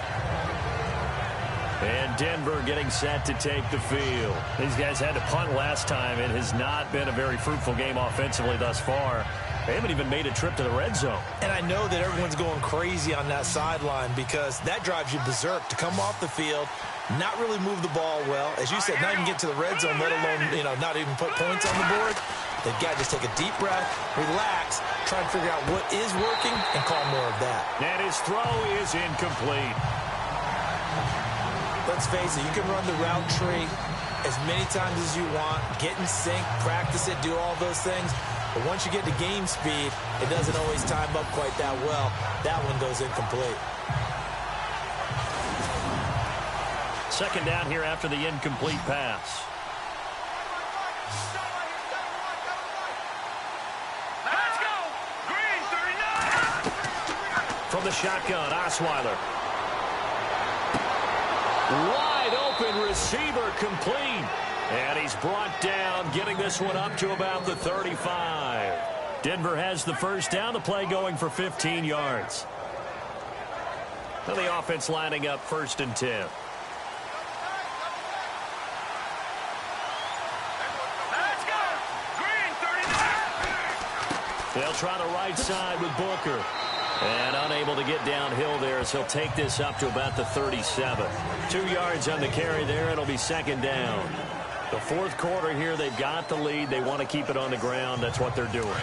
And Denver getting set to take the field. These guys had to punt last time. It has not been a very fruitful game offensively thus far. They haven't even made a trip to the red zone. And I know that everyone's going crazy on that sideline because that drives you berserk to come off the field, not really move the ball well. As you said, not even get to the red zone, let alone, not even put points on the board. They've got to just take a deep breath, relax, try and figure out what is working, and call more of that. And his throw is incomplete. Let's face it, you can run the route tree as many times as you want, get in sync, practice it, do all those things. But once you get to game speed, it doesn't always time up quite that well. That one goes incomplete. 2nd down here after the incomplete pass. Let's go! Green 39! From the shotgun, Osweiler. Wide open receiver complete. And he's brought down, getting this one up to about the 35. Denver has the 1st down, the play going for 15 yards. And the offense lining up 1st and 10. Let's go! Green 39! They'll try the right side with Booker. And unable to get downhill there as he'll take this up to about the 37. 2 yards on the carry there. It'll be second down. The fourth quarter here, they've got the lead. They want to keep it on the ground. That's what they're doing.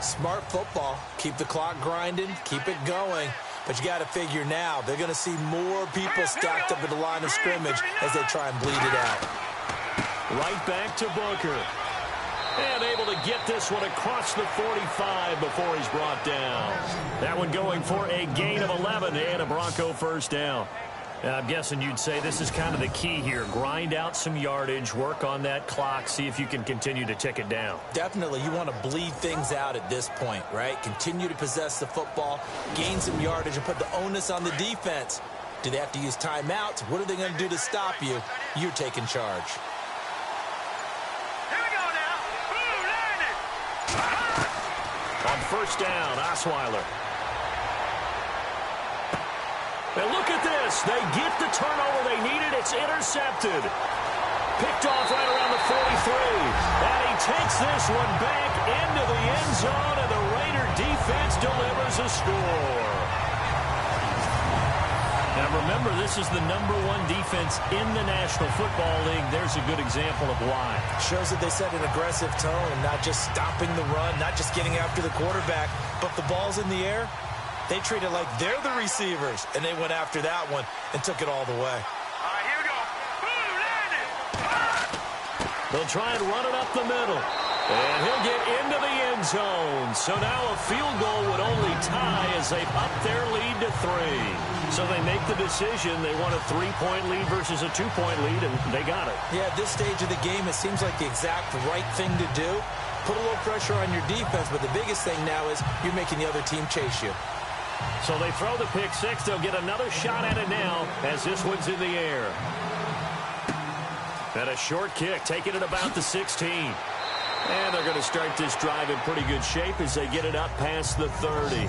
Smart football. Keep the clock grinding. Keep it going. But you got to figure now, they're going to see more people stacked up at the line of scrimmage as they try and bleed it out. Right back to Booker. And able to get this one across the 45 before he's brought down. That one going for a gain of 11 and a Bronco first down. I'm guessing you'd say this is kind of the key here. Grind out some yardage, work on that clock, see if you can continue to tick it down. Definitely, you want to bleed things out at this point, right? Continue to possess the football, gain some yardage, and put the onus on the defense. Do they have to use timeouts? What are they going to do to stop you? You're taking charge. Here we go now. Ooh, learn it. On first down, Osweiler. And look at this. They get the turnover they needed. It's intercepted. Picked off right around the 43. And he takes this one back into the end zone, and the Raider defense delivers a score. Now remember, this is the #1 defense in the National Football League. There's a good example of why. Shows that they set an aggressive tone, not just stopping the run, not just getting after the quarterback, but the ball's in the air. They treat it like they're the receivers, and they went after that one and took it all the way. All right, here we go. Ooh, learn it. They'll try and run it up the middle. And he'll get into the end zone. So now a field goal would only tie as they've upped their lead to 3. So they make the decision. They want a 3-point lead versus a 2-point lead, and they got it. Yeah, at this stage of the game, it seems like the exact right thing to do. Put a little pressure on your defense, but the biggest thing now is you're making the other team chase you. So they throw the pick six. They'll get another shot at it now as this one's in the air. And a short kick, taking it about the 16. And they're going to start this drive in pretty good shape as they get it up past the 30.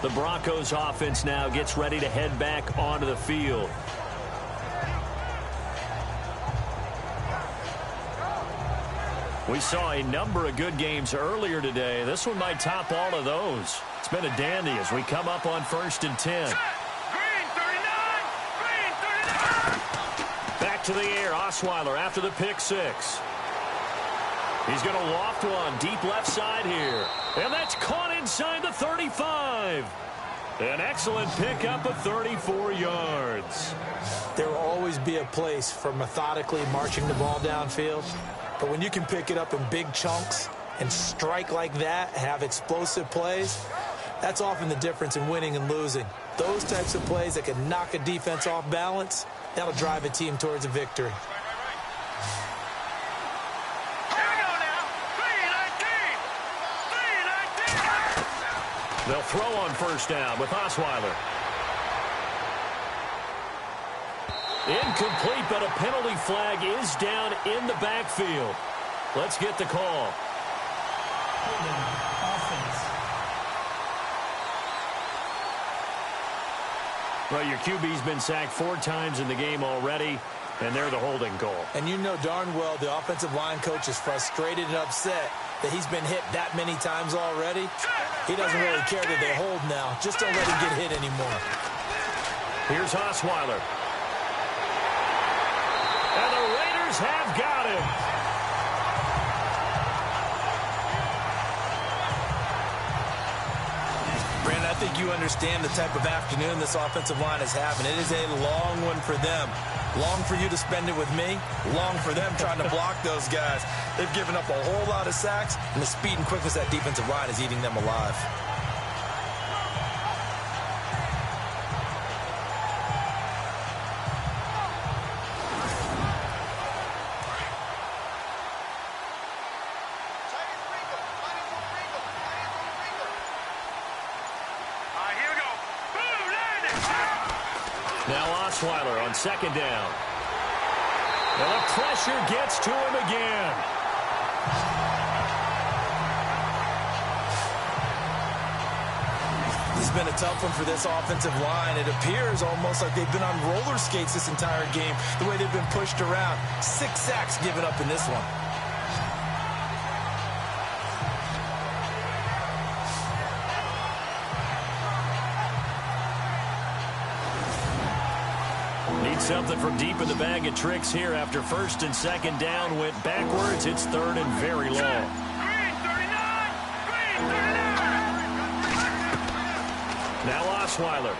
The Broncos offense now gets ready to head back onto the field. We saw a number of good games earlier today. This one might top all of those. It's been a dandy as we come up on 1st and 10. Green 39. Green 39. Back to the air, Osweiler after the pick six. He's going to loft one deep left side here. And that's caught inside the 35. An excellent pickup of 34 yards. There will always be a place for methodically marching the ball downfield. But when you can pick it up in big chunks and strike like that, have explosive plays, that's often the difference in winning and losing. Those types of plays that can knock a defense off balance, that'll drive a team towards a victory. Here we go now. 3-19. 3-19. They'll throw on first down with Osweiler. Incomplete, but a penalty flag is down in the backfield. Let's get the call. Holding offense. Well, your QB's been sacked 4 times in the game already, and they're the holding call. And you know darn well the offensive line coach is frustrated and upset that he's been hit that many times already. He doesn't really care that they hold now. Just don't let him get hit anymore. Here's Osweiler. And the Raiders have got him. Brandon, I think you understand the type of afternoon this offensive line is having. It is a long one for them. Long for you to spend it with me. Long for them trying to block those guys. They've given up a whole lot of sacks, and the speed and quickness of that defensive line is eating them alive. Now Osweiler on second down. And the pressure gets to him again. This has been a tough one for this offensive line. It appears almost like they've been on roller skates this entire game, the way they've been pushed around. 6 sacks given up in this one. Need something from deep in the bag of tricks here after first and second down went backwards. It's third and very long. Now Osweiler.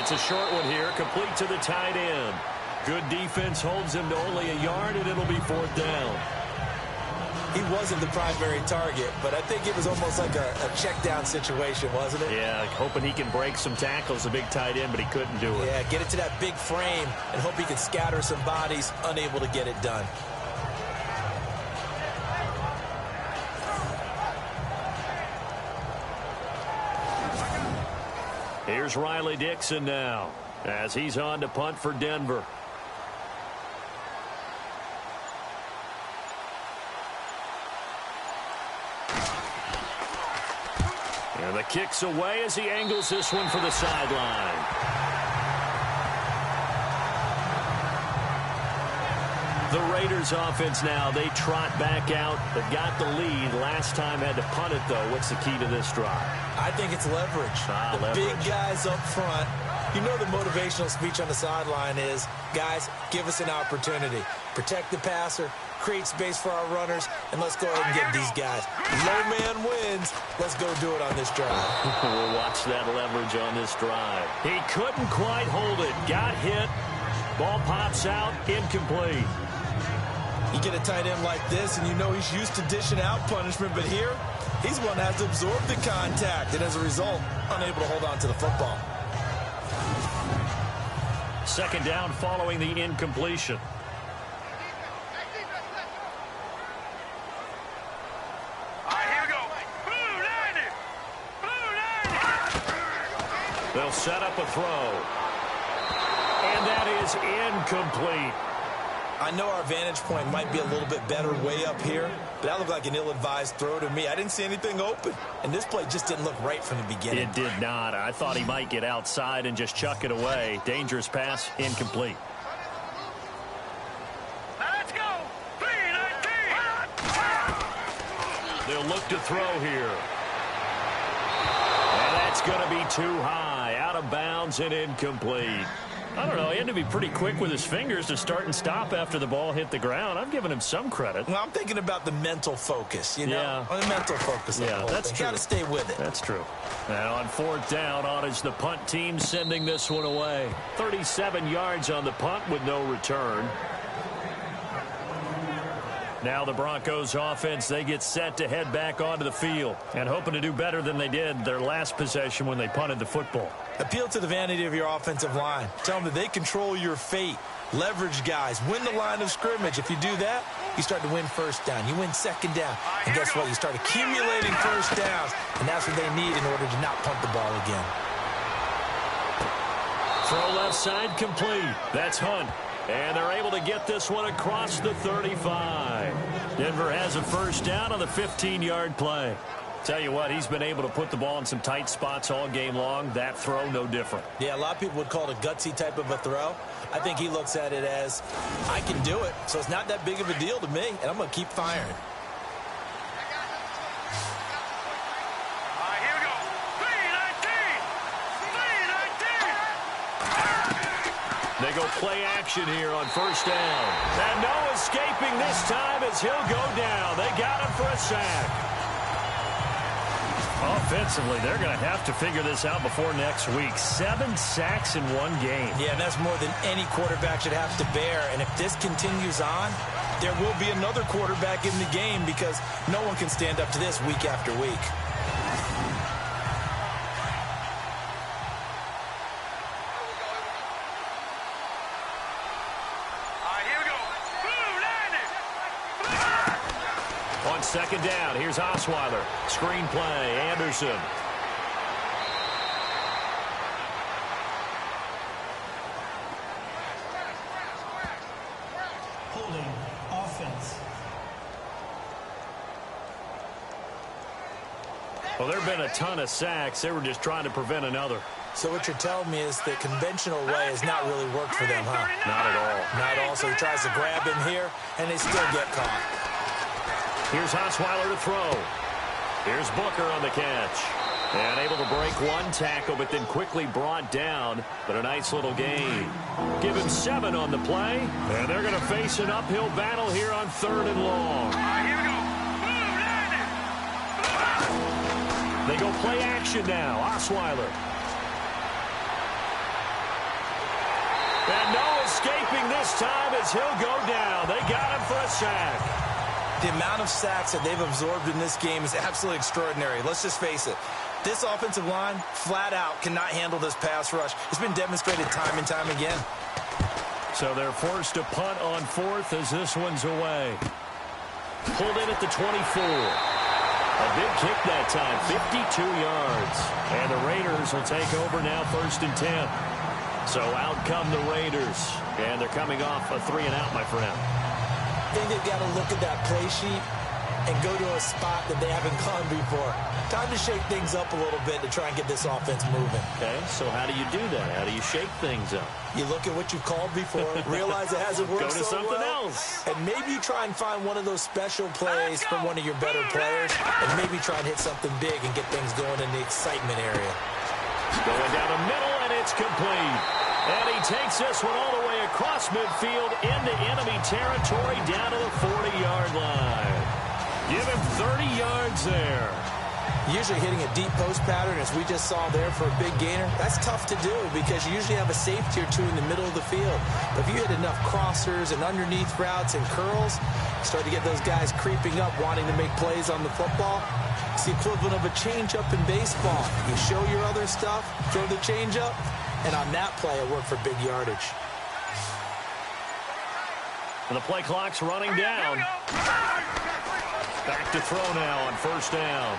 It's a short one here, complete to the tight end. Good defense holds him to only a yard, and it'll be fourth down. He wasn't the primary target, but I think it was almost like a check down situation, wasn't it? Yeah, hoping he can break some tackles, a big tight end, but he couldn't do it. Yeah, get it to that big frame and hope he can scatter some bodies, unable to get it done. Here's Riley Dixon now as he's on to punt for Denver. And the kick's away as he angles this one for the sideline. The Raiders offense now, they trot back out. They've got the lead. Last time had to punt it, though. What's the key to this drive? I think it's leverage. Leverage. Big guys up front. You know the motivational speech on the sideline is, guys, give us an opportunity. Protect the passer, create space for our runners, and let's go ahead and get these guys. Low man wins. Let's go do it on this drive. We'll watch that leverage on this drive. He couldn't quite hold it. Got hit. Ball pops out. Incomplete. You get a tight end like this, and you know he's used to dishing out punishment, but here, he's one that has to absorb the contact, and as a result, unable to hold on to the football. Second down following the incompletion. They'll set up a throw. And that is incomplete. I know our vantage point might be a little bit better way up here, but that looked like an ill-advised throw to me. I didn't see anything open, and this play just didn't look right from the beginning. It did not. I thought he might get outside and just chuck it away. Dangerous pass, incomplete. Let's go. 3-19. They'll look to throw here. And that's going to be too high. Out of bounds and incomplete. I don't know. He had to be pretty quick with his fingers to start and stop after the ball hit the ground. I'm giving him some credit. Well, I'm thinking about the mental focus, you know? Yeah. On the mental focus. Yeah, that's true. Got to stay with it. That's true. And on fourth down, on is the punt team sending this one away. 37 yards on the punt with no return. Now the Broncos offense, they get set to head back onto the field and hoping to do better than they did their last possession when they punted the football. Appeal to the vanity of your offensive line. Tell them that they control your fate. Leverage guys. Win the line of scrimmage. If you do that, you start to win first down. You win second down. And guess what? You start accumulating first downs. And that's what they need in order to not punt the ball again. Throw left side complete. That's Hunt. And they're able to get this one across the 35. Denver has a first down on the 15-yard play. Tell you what, he's been able to put the ball in some tight spots all game long. That throw, no different. Yeah, a lot of people would call it a gutsy type of a throw. I think he looks at it as, I can do it, so it's not that big of a deal to me, and I'm going to keep firing. Here we go. 3-19. They go play action here on first down. And no escaping this time as he'll go down. They got him for a sack. Offensively, they're going to have to figure this out before next week. 7 sacks in one game. Yeah, and that's more than any quarterback should have to bear. And if this continues on, there will be another quarterback in the game because no one can stand up to this week after week. Here we go. 2-90. On second down, here's Osweiler. Screen play, Anderson. Holding offense. Well, there have been a ton of sacks. They were just trying to prevent another. So what you're telling me is the conventional way has not really worked for them, huh? Not at all. Not at all. So he tries to grab him here, and they still get caught. Here's Osweiler to throw. Here's Booker on the catch. And able to break one tackle, but then quickly brought down. But a nice little gain. Give him 7 on the play. And they're going to face an uphill battle here on 3rd and long. Here we go. They go play action now. Osweiler. And no escaping this time as he'll go down. They got him for a sack. The amount of sacks that they've absorbed in this game is absolutely extraordinary. Let's just face it. This offensive line, flat out, cannot handle this pass rush. It's been demonstrated time and time again. So they're forced to punt on 4th as this one's away. Pulled in at the 24. A big kick that time, 52 yards. And the Raiders will take over now 1st and 10. So out come the Raiders. And they're coming off a 3-and-out, my friend. I think they've got to look at that play sheet and go to a spot that they haven't gone before. Time to shake things up a little bit to try and get this offense moving. Okay, so how do you do that? How do you shake things up? You look at what you've called before, realize it hasn't worked Go to so something well, else. and maybe you try and find one of those special plays from one of your better players, and maybe try and hit something big and get things going in the excitement area. Going down the middle, and it's complete. And he takes this one all the way across midfield into enemy territory down to the 40-yard line. Give him 30 yards there. Usually hitting a deep post pattern, as we just saw there for a big gainer, that's tough to do because you usually have a safety or two in the middle of the field. But if you hit enough crossers and underneath routes and curls, you start to get those guys creeping up, wanting to make plays on the football. It's the equivalent of a changeup in baseball. You show your other stuff, throw the changeup, and on that play, it worked for big yardage. And the play clock's running down. Back to throw now on 1st down.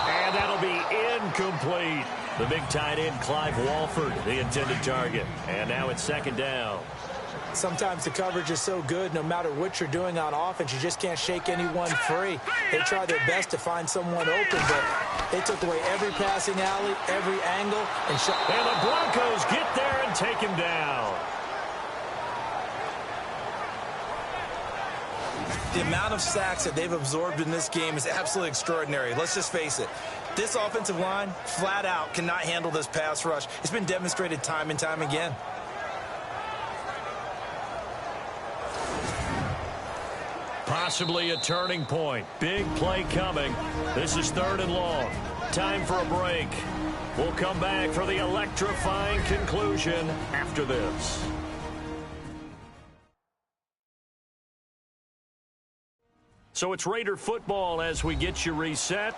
And that'll be incomplete. The big tight end, Clive Walford, the intended target. And now it's 2nd down. Sometimes the coverage is so good, no matter what you're doing on offense, you just can't shake anyone free. They try their best to find someone open, but they took away every passing alley, every angle, and the Broncos get there and take him down. The amount of sacks that they've absorbed in this game is absolutely extraordinary. Let's just face it. This offensive line, flat out, cannot handle this pass rush. It's been demonstrated time and time again. Possibly a turning point. Big play coming. This is 3rd and long. Time for a break. We'll come back for the electrifying conclusion after this. So it's Raider football as we get you reset.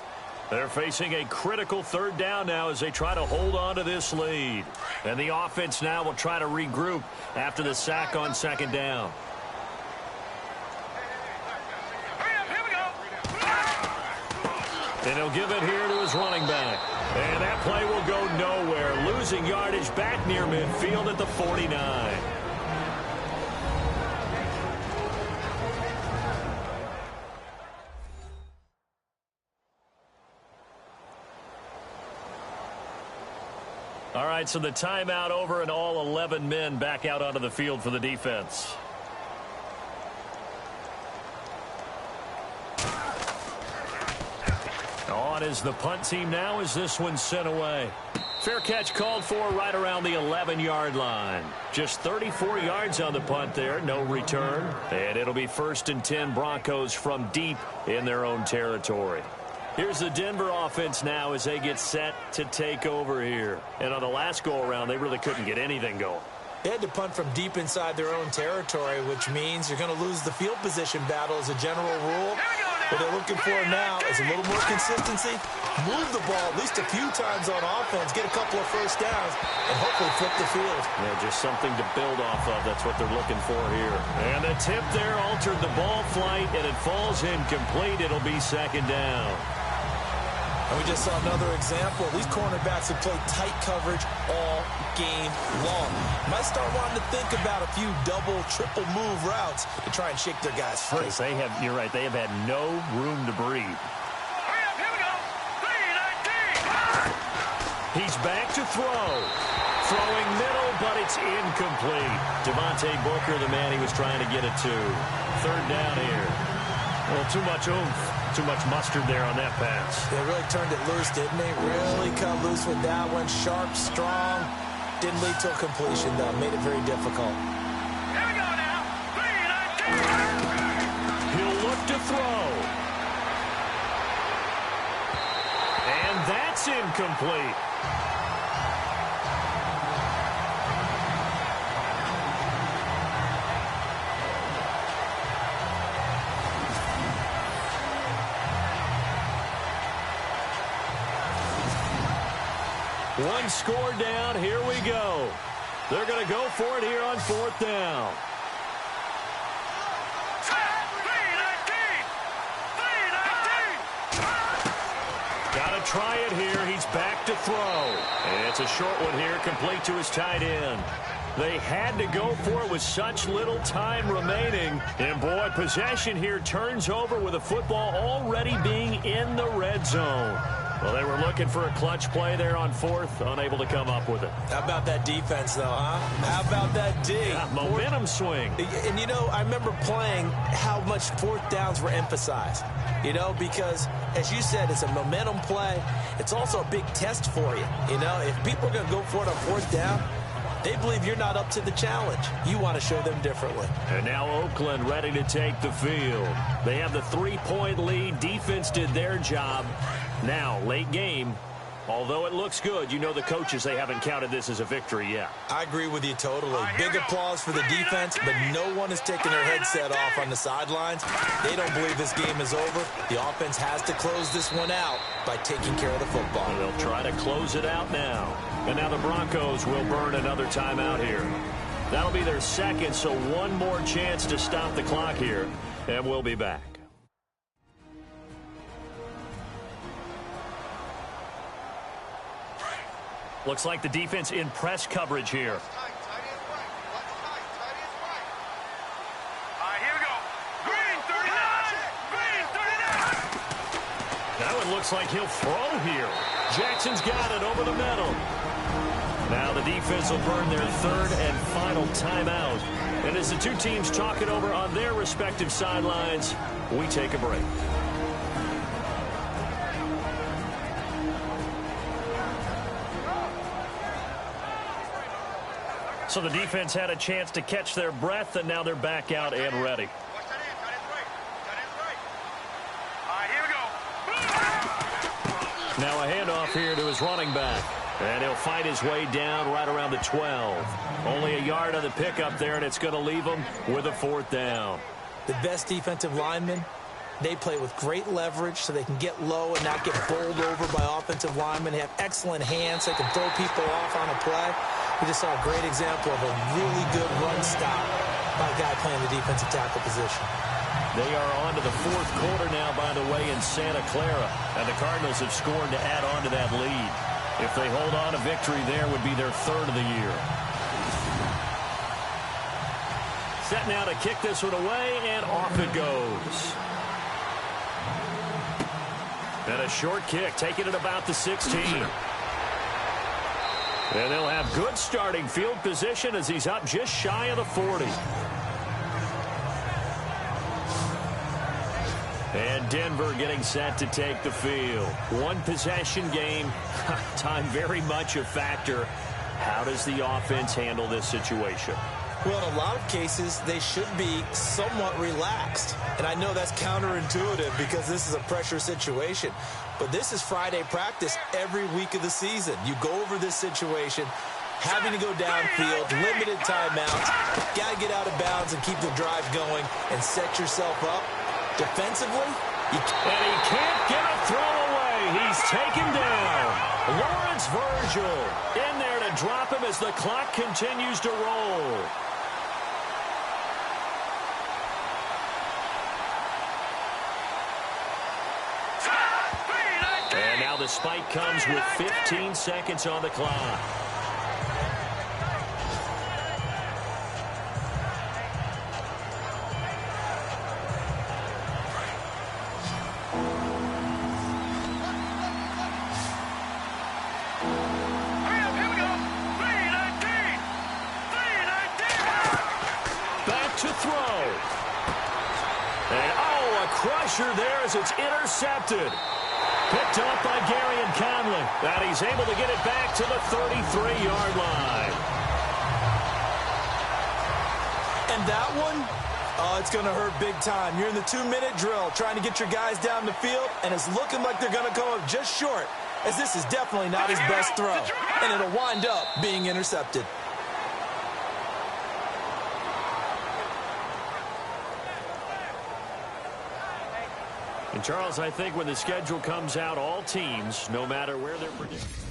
They're facing a critical 3rd down now as they try to hold on to this lead. And the offense now will try to regroup after the sack on 2nd down. And he'll give it here to his running back. And that play will go nowhere. Losing yardage back near midfield at the 49. All right, so the timeout over and all 11 men back out onto the field for the defense. On is the punt team now as this one's sent away. Fair catch called for right around the 11-yard line. Just 34 yards on the punt there, no return. And it'll be 1st and 10 Broncos from deep in their own territory. Here's the Denver offense now as they get set to take over here. And on the last go-around, they really couldn't get anything going. They had to punt from deep inside their own territory, which means you're going to lose the field position battle as a general rule. What they're looking for now is a little more consistency, move the ball at least a few times on offense, get a couple of 1st downs, and hopefully flip the field. Yeah, just something to build off of. That's what they're looking for here. And the tip there altered the ball flight, and it falls incomplete. It'll be 2nd down. And we just saw another example. These cornerbacks have played tight coverage all game long. Might start wanting to think about a few double, triple move routes to try and shake their guys free. They have, you're right, they have had no room to breathe. Here we go. 3-19. He's back to throw. Throwing middle, but it's incomplete. Devontae Booker, the man he was trying to get it to. 3rd down here. Well, too much oomph. too much mustard there on that pass. They really turned it loose, didn't they? Really cut loose with that one. Sharp, strong. Didn't lead to a completion, though. Made it very difficult. Here we go now. 3, 19. He'll look to throw. And that's incomplete. One score down. Here we go. They're going to go for it here on 4th down. 3, 19. Got to try it here. He's back to throw. And it's a short one here, complete to his tight end. They had to go for it with such little time remaining. And, boy, possession here turns over with a football already being in the red zone. Well, they were looking for a clutch play there on 4th, unable to come up with it. How about that defense, though, huh? How about that D? Yeah, momentum swing. And, you know, I remember playing how much 4th downs were emphasized, you know, because, as you said, it's a momentum play. It's also a big test for you, you know. If people are going to go for it on 4th down, they believe you're not up to the challenge. You want to show them differently. And now Oakland ready to take the field. They have the 3-point lead. Defense did their job. Now, late game, although it looks good, you know the coaches, they haven't counted this as a victory yet. I agree with you totally. Big applause for the defense, but no one is taking their headset off on the sidelines. They don't believe this game is over. The offense has to close this one out by taking care of the football. And they'll try to close it out now. And now the Broncos will burn another timeout here. That'll be their second, so one more chance to stop the clock here, and we'll be back. Looks like the defense in press coverage here. Here we go. Green 39. Green 39. Now it looks like he'll throw here. Jackson's got it over the middle. Now the defense will burn their third and final timeout. And as the two teams talk it over on their respective sidelines, we take a break. So the defense had a chance to catch their breath, and now they're back out and ready. Watch that in. Tight end's right. Here we go. Now a handoff here to his running back. And he'll fight his way down right around the 12. Only a yard on the pickup there, and it's going to leave him with a 4th down. The best defensive linemen, they play with great leverage so they can get low and not get bowled over by offensive linemen. They have excellent hands. They can throw people off on a play. We just saw a great example of a really good run stop by a guy playing the defensive tackle position. They are on to the 4th quarter now, by the way, in Santa Clara. And the Cardinals have scored to add on to that lead. If they hold on to victory, there would be their 3rd of the year. Set now to kick this one away, and off it goes. And a short kick, taking it about the 16. And they'll have good starting field position as he's up just shy of the 40. And Denver getting set to take the field. One possession game. Time very much a factor. How does the offense handle this situation? Well, in a lot of cases, they should be somewhat relaxed. And I know that's counterintuitive because this is a pressure situation. But this is Friday practice every week of the season. You go over this situation, having to go downfield, limited timeouts. Got to get out of bounds and keep the drive going and set yourself up. Defensively, and he can't get a throw away. He's taken down. Lawrence Virgil in there to drop him as the clock continues to roll. And now the spike comes with 15 seconds on the clock. pressure there as it's intercepted. Picked off by Gary and Conley. And he's able to get it back to the 33-yard line. And that one, it's going to hurt big time. You're in the 2-minute drill trying to get your guys down the field, and it's looking like they're going to come up just short, as this is definitely not his best throw. And it'll wind up being intercepted. And, Charles, I think when the schedule comes out, all teams, no matter where they're predicted.